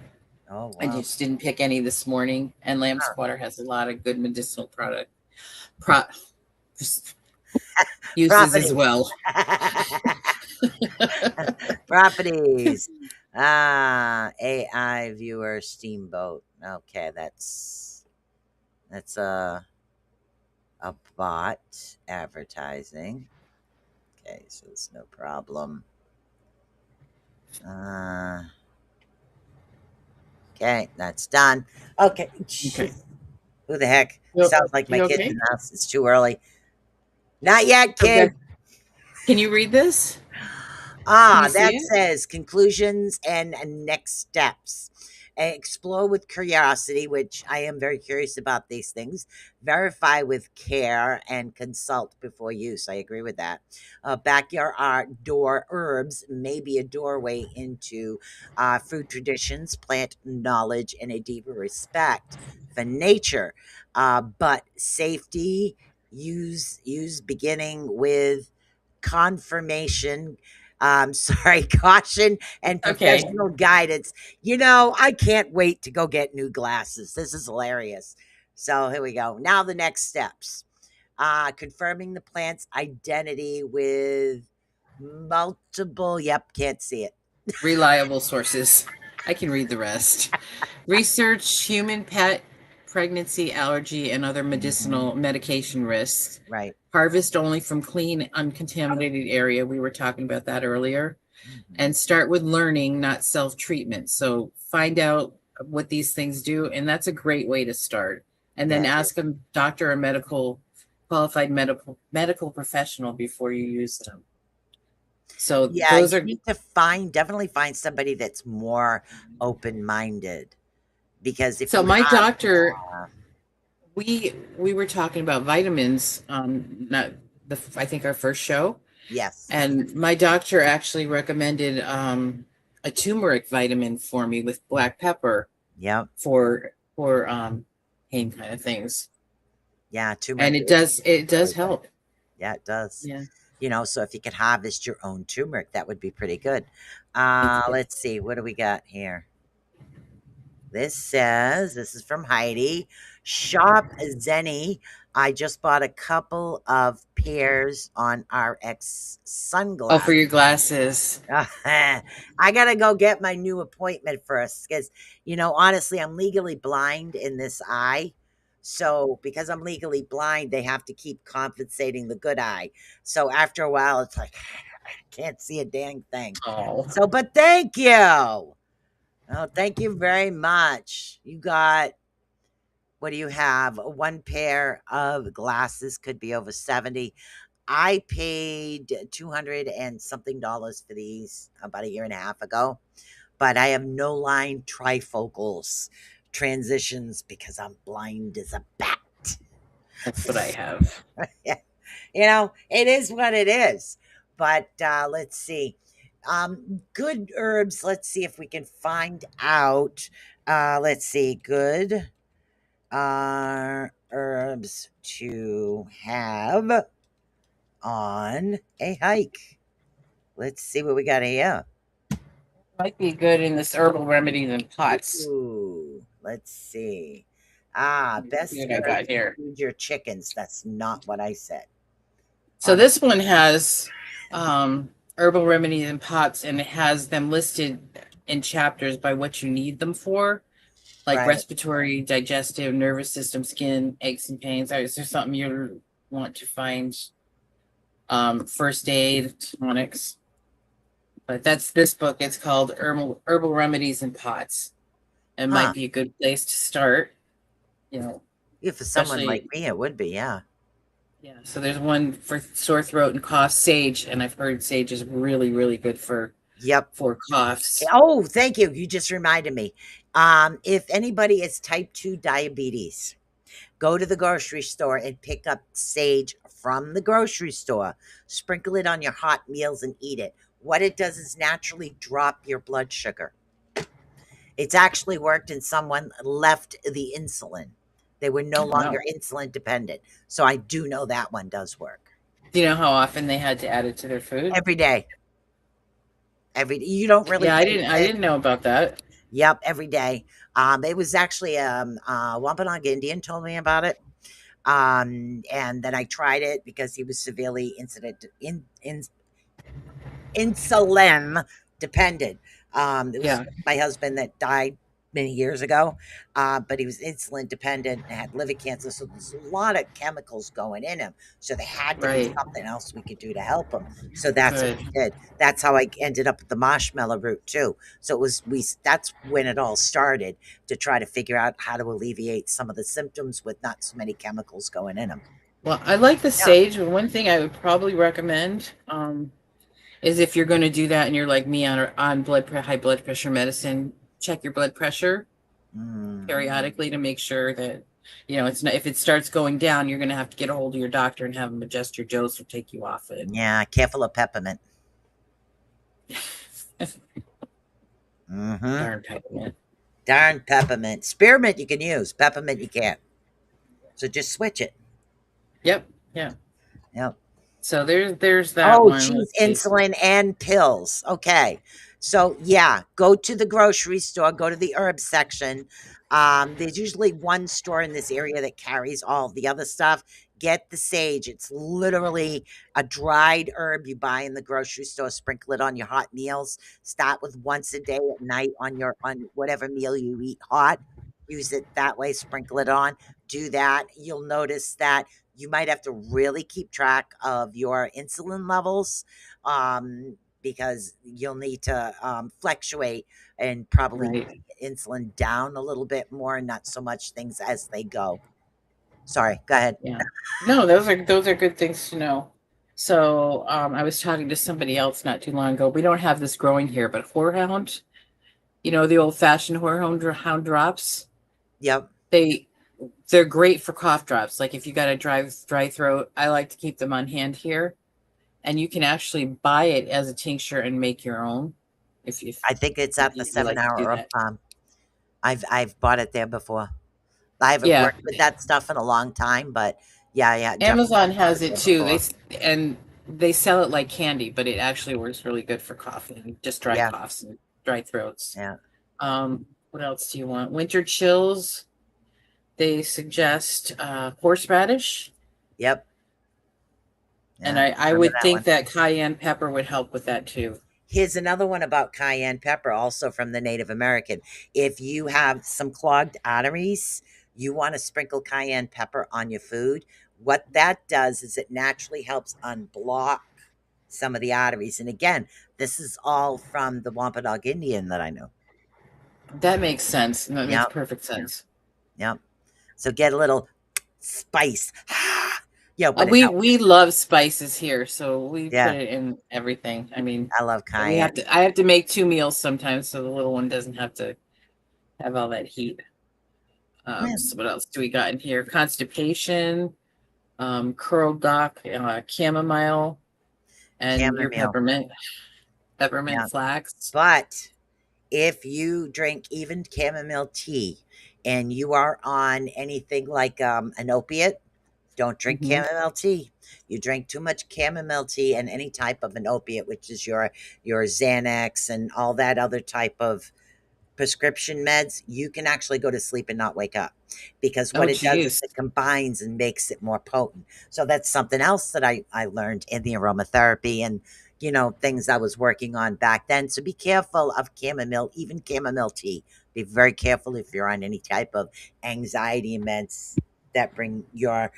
Oh, I wow. just didn't pick any this morning. And lamb's Huh. quarter has a lot of good medicinal pro, uses as Properties. well. Properties. AI viewer steamboat. Okay, that's a bot advertising. Okay, so it's no problem. Okay, that's done. Okay. Okay. Who the heck? You, Sounds like my you kid's okay? in the house. It's too early. Not yet, Okay. kid. Can you read this? Can you see That it? says conclusions and next steps. Explore with curiosity, which I am very curious about these things. Verify with care and consult before use. I agree with that. Backyard art door herbs may be a doorway into food traditions, plant knowledge, and a deeper respect for nature. But safety, use beginning with confirmation, sorry, caution and Okay. professional guidance. I can't wait to go get new glasses. This is hilarious. So here we go. Now the next steps. Confirming the plant's identity with multiple, yep, can't see it. Reliable sources. I can read the rest. Research human pet pregnancy, allergy, and other medicinal medication risks. Right. Harvest only from clean, uncontaminated area. We were talking about that earlier. Mhm. And start with learning, not self-treatment. So find out what these things do, and that's a great way to start. And then Yeah. ask a doctor or qualified medical professional before you use them. So Yeah, those you are need to definitely find somebody that's more open minded because if so you my have, doctor we were talking about vitamins, not I think our first show, Yes. and my doctor actually recommended a turmeric vitamin for me with black pepper Yep. for pain kind of things, Yeah. and Turmeric. it does Really good. help. Yeah, it does. Yeah. So if you could harvest your own turmeric, that would be pretty good. Thank you. Let's see. What do we got here? This says, this is from Heidi. Shop Zenny. I just bought a couple of pairs on RX Oh, sunglasses. for your glasses. I gotta go get my new appointment first because, honestly, I'm legally blind in this eye. So, because I'm legally blind, they have to keep compensating the good eye. So, after a while, it's like, I can't see a dang thing. Oh, So, but thank you. Oh, thank you very much. You got, what do you have? One pair of glasses could be over 70. I paid 200 and something dollars for these about a year and a half ago, but I have no line trifocals transitions because I'm blind as a bat. that's what I have. It is what it is. But let's see. Good herbs. Let's see if we can find out. Let's see. Good herbs to have on a hike. Let's see what we got here. Might be good in this herbal remedies and pots. Ooh, let's see. Best See what I got herbs to here. feed your chickens. That's not what I said. So this one has herbal remedies and pots, and it has them listed in chapters by what you need them for, like Right. respiratory, digestive, nervous system, skin, aches and pains. Is there something you want to find? First aid, tonics. But that's this book. It's called Herbal Remedies and Pots. It might be a good place to start. If for someone especially- like me, it would be, yeah. Yeah. So there's one for sore throat and cough, sage, and I've heard sage is really, really good for coughs. Oh, thank you. You just reminded me. If anybody is type 2 diabetes, go to the grocery store and pick up sage from the grocery store. Sprinkle it on your hot meals and eat it. What it does is naturally drop your blood sugar. It's actually worked in someone left the insulin. They were no longer insulin dependent. So I do know that one does work. Do you know how often they had to add it to their food? Every day. You don't really. Yeah, I didn't know about that. Yep, every day. It was actually Wampanoag Indian told me about it. And then I tried it because he was severely insulin dependent. It was my husband that died many years ago, but he was insulin dependent and had liver cancer. So there's a lot of chemicals going in him. So there had to be something else we could do to help him. So that's what we did. That's how I ended up with the marshmallow root too. So that's when it all started, to try to figure out how to alleviate some of the symptoms with not so many chemicals going in them. Well, I like the sage. One thing I would probably recommend is if you're going to do that and you're like me on high blood pressure medicine, check your blood pressure periodically to make sure that it's not, if it starts going down, you're going to have to get a hold of your doctor and have them adjust your dose or take you off it. Yeah, careful of peppermint. Darn peppermint. Darn peppermint. Spearmint you can use. Peppermint you can't. So just switch it. Yep. Yeah. Yep. So there's that one. Geez, insulin and pills. Okay. So yeah, go to the grocery store, go to the herb section. There's usually one store in this area that carries all the other stuff. Get the sage. It's literally a dried herb you buy in the grocery store. Sprinkle it on your hot meals. Start with once a day at night on whatever meal you eat hot. Use it that way. Sprinkle it on. Do that. You'll notice that you might have to really keep track of your insulin levels, because you'll need to fluctuate and probably keep insulin down a little bit more, and not so much things as they go. Sorry, go ahead. Yeah. No, those are good things to know. So I was talking to somebody else not too long ago. We don't have this growing here, but horehound, the old-fashioned horehound drops. Yep. They're great for cough drops. Like if you got a dry throat, I like to keep them on hand here, and you can actually buy it as a tincture and make your own. If I think it's at the you 7 like to do Hour of that. Palm. I've bought it there before. I haven't Yeah, worked with that stuff in a long time, but yeah, definitely Amazon bought has it it there too. before. And they sell it like candy, but it actually works really good for coughing, just dry Yeah, coughs and dry throats. yeah, What else do you want? Winter chills. They suggest horseradish, yep, and yeah. I Remember would that think one? that cayenne pepper would help with that too. Here's another one about cayenne pepper, also from the Native American. If you have some clogged arteries, you want to sprinkle cayenne pepper on your food. What that does is it naturally helps unblock some of the arteries. And again, this is all from the Wampanoag Indian that I know. That makes sense. That makes Yep, perfect sense. yep. So get a little spice. But it helps. We love spices here, so we put Yeah, it in everything. I mean, I love we cayenne. have to. I have to make 2 meals sometimes, so the little one doesn't have to have all that heat. Yeah, So what else do we got in here? Constipation, curl dock, chamomile, and your chamomile. peppermint Yeah. flax. But if you drink even chamomile tea and you are on anything like an opiate, don't drink Hmm. chamomile tea. You drink too much chamomile tea and any type of an opiate, which is your Xanax and all that other type of prescription meds, you can actually go to sleep and not wake up because Oh, what it does is geez. it combines and makes it more potent. So that's something else that I learned in the aromatherapy and things I was working on back then. So be careful of chamomile, even chamomile tea. Be very careful if you're on any type of anxiety meds that bring your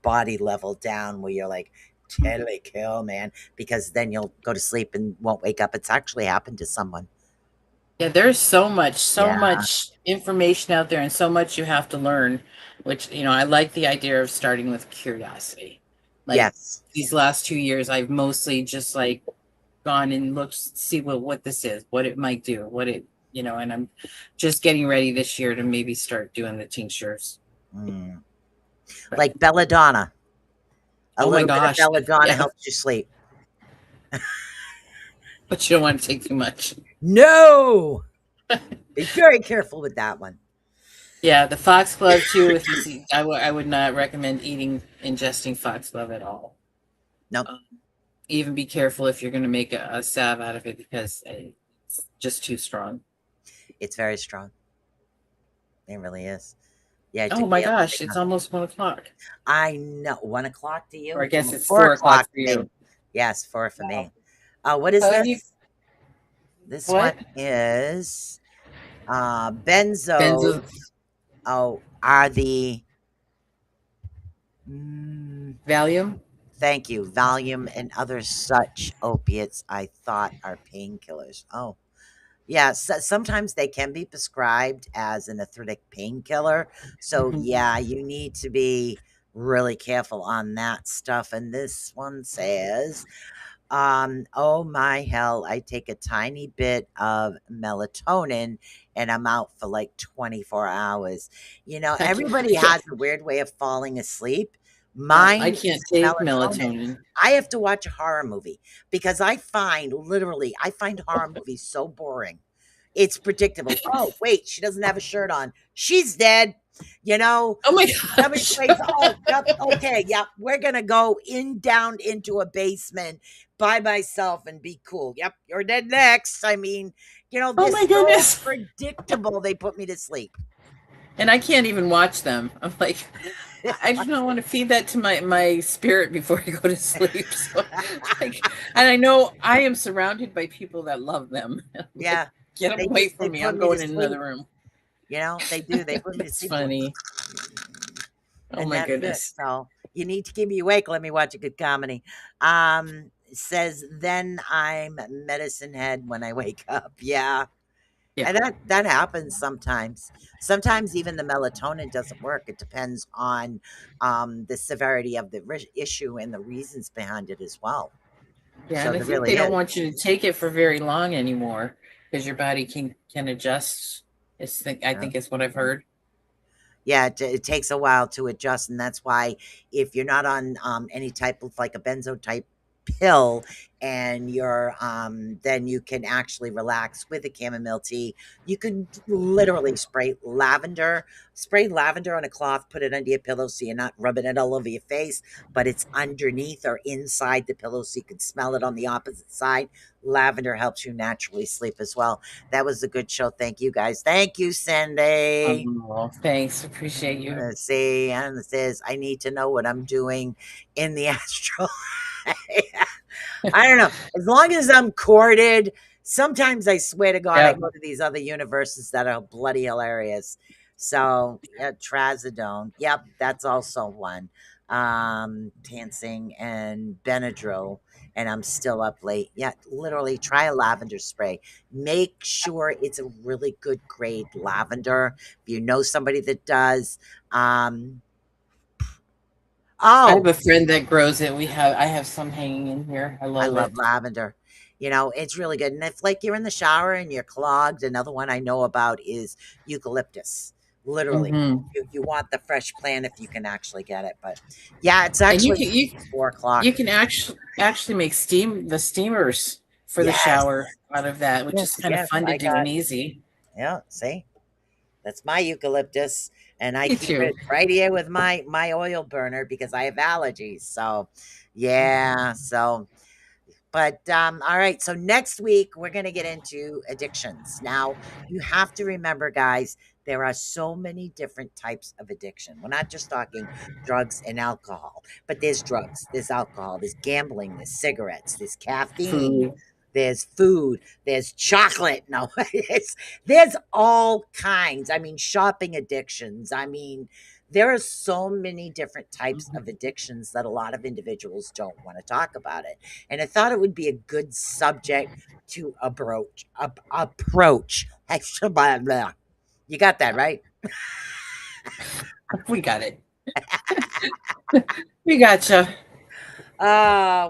body level down where you're like totally kill, man, because then you'll go to sleep and won't wake up. It's actually happened to someone. Yeah, there's so Yeah. much information out there and so much you have to learn, which, I like the idea of starting with curiosity. Like Yes. these last 2 years, I've mostly just like gone and looked, see what this is, what it might do, and I'm just getting ready this year to maybe start doing the tinctures. Mm. But, Like belladonna. A oh my little bit of gosh. belladonna Yeah, helps you sleep. but you don't want to take too much. No! Be very careful with that one. Yeah, the foxglove too. If you see, I would not recommend ingesting foxglove at all. Nope. Even be careful if you're going to make a salve out of it because it's just too strong. It's very strong. It really is. Yeah, it Oh took my me a long gosh, it's time. almost 1 o'clock. I know. 1 o'clock to Or I you? guess it's 4 4 o'clock o'clock for for me. you. Yes, 4 for Wow. me. What is So have you this? This one what? is Benzo benzos. Oh, are the mm, Valium? thank you. Valium and other such opiates I thought are painkillers. Oh, yeah. Sometimes they can be prescribed as an arthritic painkiller. So, Mhm. yeah, you need to be really careful on that stuff. And this one says, oh my hell, I take a tiny bit of melatonin and I'm out for like 24 hours. I can't, Everybody I can't, has a weird way of falling asleep. I Mine can't is take melatonin. melatonin. I have to watch a horror movie because I find horror movies so boring. It's predictable. Oh, wait, she doesn't have a shirt on. She's dead. You know, Oh my Somebody gosh. plays, oh, yep, okay, yep. We're gonna go down into a basement by myself and be cool. Yep, you're dead next. I mean, Oh they're my so goodness. predictable. They put me to sleep. And I can't even watch them. I'm like, I do not want to feed that to my spirit before I go to sleep. So, like, and I know I am surrounded by people that love them. Like, Yeah, get away they from me. put I'm me to going in another sleep. room. They do. They put me to That's sleep going, funny. Oh and my that's it. goodness. So you need to keep me awake. Let me watch a good comedy. It says then I'm medicine head when I wake up. Yeah. Yeah. And that happens sometimes. Sometimes even the melatonin doesn't work. It depends on the severity of the issue and the reasons behind it as well. Yeah, So and I there think they really don't is. want you to take it for very long anymore because your body can adjust. I Yeah. think is what I've heard. Yeah, it takes a while to adjust, and that's why if you're not on any type of like a benzo type pill and you're then you can actually relax with a chamomile tea. You can literally spray lavender on a cloth, put it under your pillow so you're not rubbing it all over your face, but it's underneath or inside the pillow so you can smell it on the opposite side. Lavender helps you naturally sleep as well. That was a good show. Thank you guys. Thank you, Cindy. Oh, thanks. Appreciate you. See, and it says I need to know what I'm doing in the astral. I don't know. As long as I'm courted, sometimes I swear to God, I Yeah. go to these other universes that are bloody hilarious. So, yeah, Trazodone. Yep, that's also one. Tansing and Benadryl, and I'm still up late. Yeah, literally try a lavender spray. Make sure it's a really good grade lavender. If you know somebody that does, I have oh, a friend that grows it. I have some hanging in here. I I love love it. lavender. You know, it's really good. And if like you're in the shower and you're clogged, another one I know about is eucalyptus. Literally. Hmm. You want the fresh plant if you can actually get it. But yeah, it's And actually you 4 o'clock. you can actually make steamers for the Yes. shower out of that, which is Yes, kind of yes. fun to I do got and easy. yeah, see? That's my eucalyptus. And I Me keep too. it right here with my oil burner because I have allergies. So yeah, so but all right, so next week we're going to get into addictions. Now, you have to remember, guys, there are so many different types of addiction. We're not just talking drugs and alcohol, but there's drugs, there's alcohol, there's gambling, there's cigarettes, there's caffeine, Food. there's food, there's chocolate. No, there's all kinds. I mean, shopping addictions. I mean, there are so many different types of addictions that a lot of individuals don't want to talk about it. And I thought it would be a good subject to approach. You got that right? We got it. We gotcha.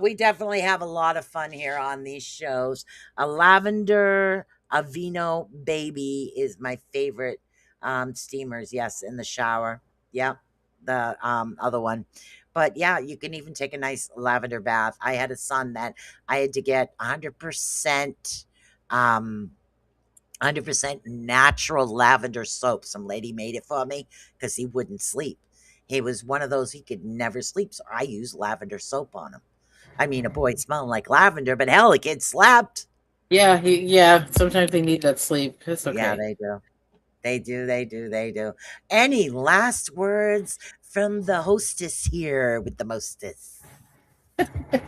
We definitely have a lot of fun here on these shows. A lavender Aveeno baby is my favorite steamers. Yes, in the shower. Yep, the other one. But yeah, you can even take a nice lavender bath. I had a son that I had to get 100% 100% natural lavender soap. Some lady made it for me because he wouldn't sleep. He was one of those he could never sleep, so I used lavender soap on him. I mean, a boy smelling like lavender, but hell, the kid slept. Yeah, yeah. Sometimes they need that sleep. It's Yeah, okay. they do. They do, they do, they do. Any last words from the hostess here with the mostess?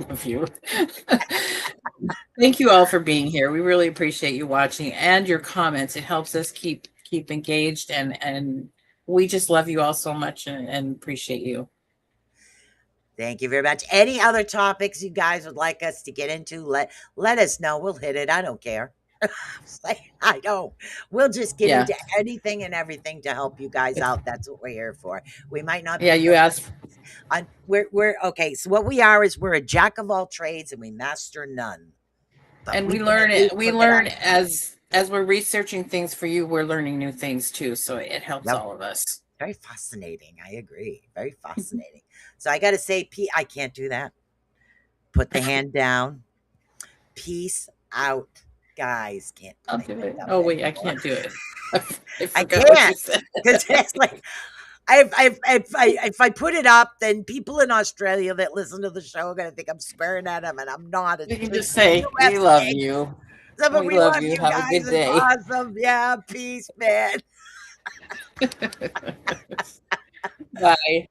Love you. Thank you all for being here. We really appreciate you watching and your comments. It helps us keep engaged and we just love you all so much and appreciate you. Thank you very much. Any other topics you guys would like us to get into? Let us know. We'll hit it. I don't care. I don't. We'll just get Yeah. into anything and everything to help you guys out. That's what we're here for. We might not Yeah, be you asked. on we're okay. So what we are is we're a jack of all trades and we master none. But And we we can at learn least it. We look it up. learn as we're researching things for you, we're learning new things too. So it helps Yep. all of us. Very fascinating. I agree. Very fascinating. So I got to say, I can't do that. Put the hand down. Peace out, guys. Can't do I'll my do hand it. up Oh wait, I anymore. can't do it. I I forgot what you can't said. because it's like if I put it up, then people in Australia that listen to the show are gonna think I'm swearing at them, and I'm not. It's You can just just say, we love USA. you. So, but We we love love you. you Have a guys. good It's day. awesome. Yeah, peace, man. Bye.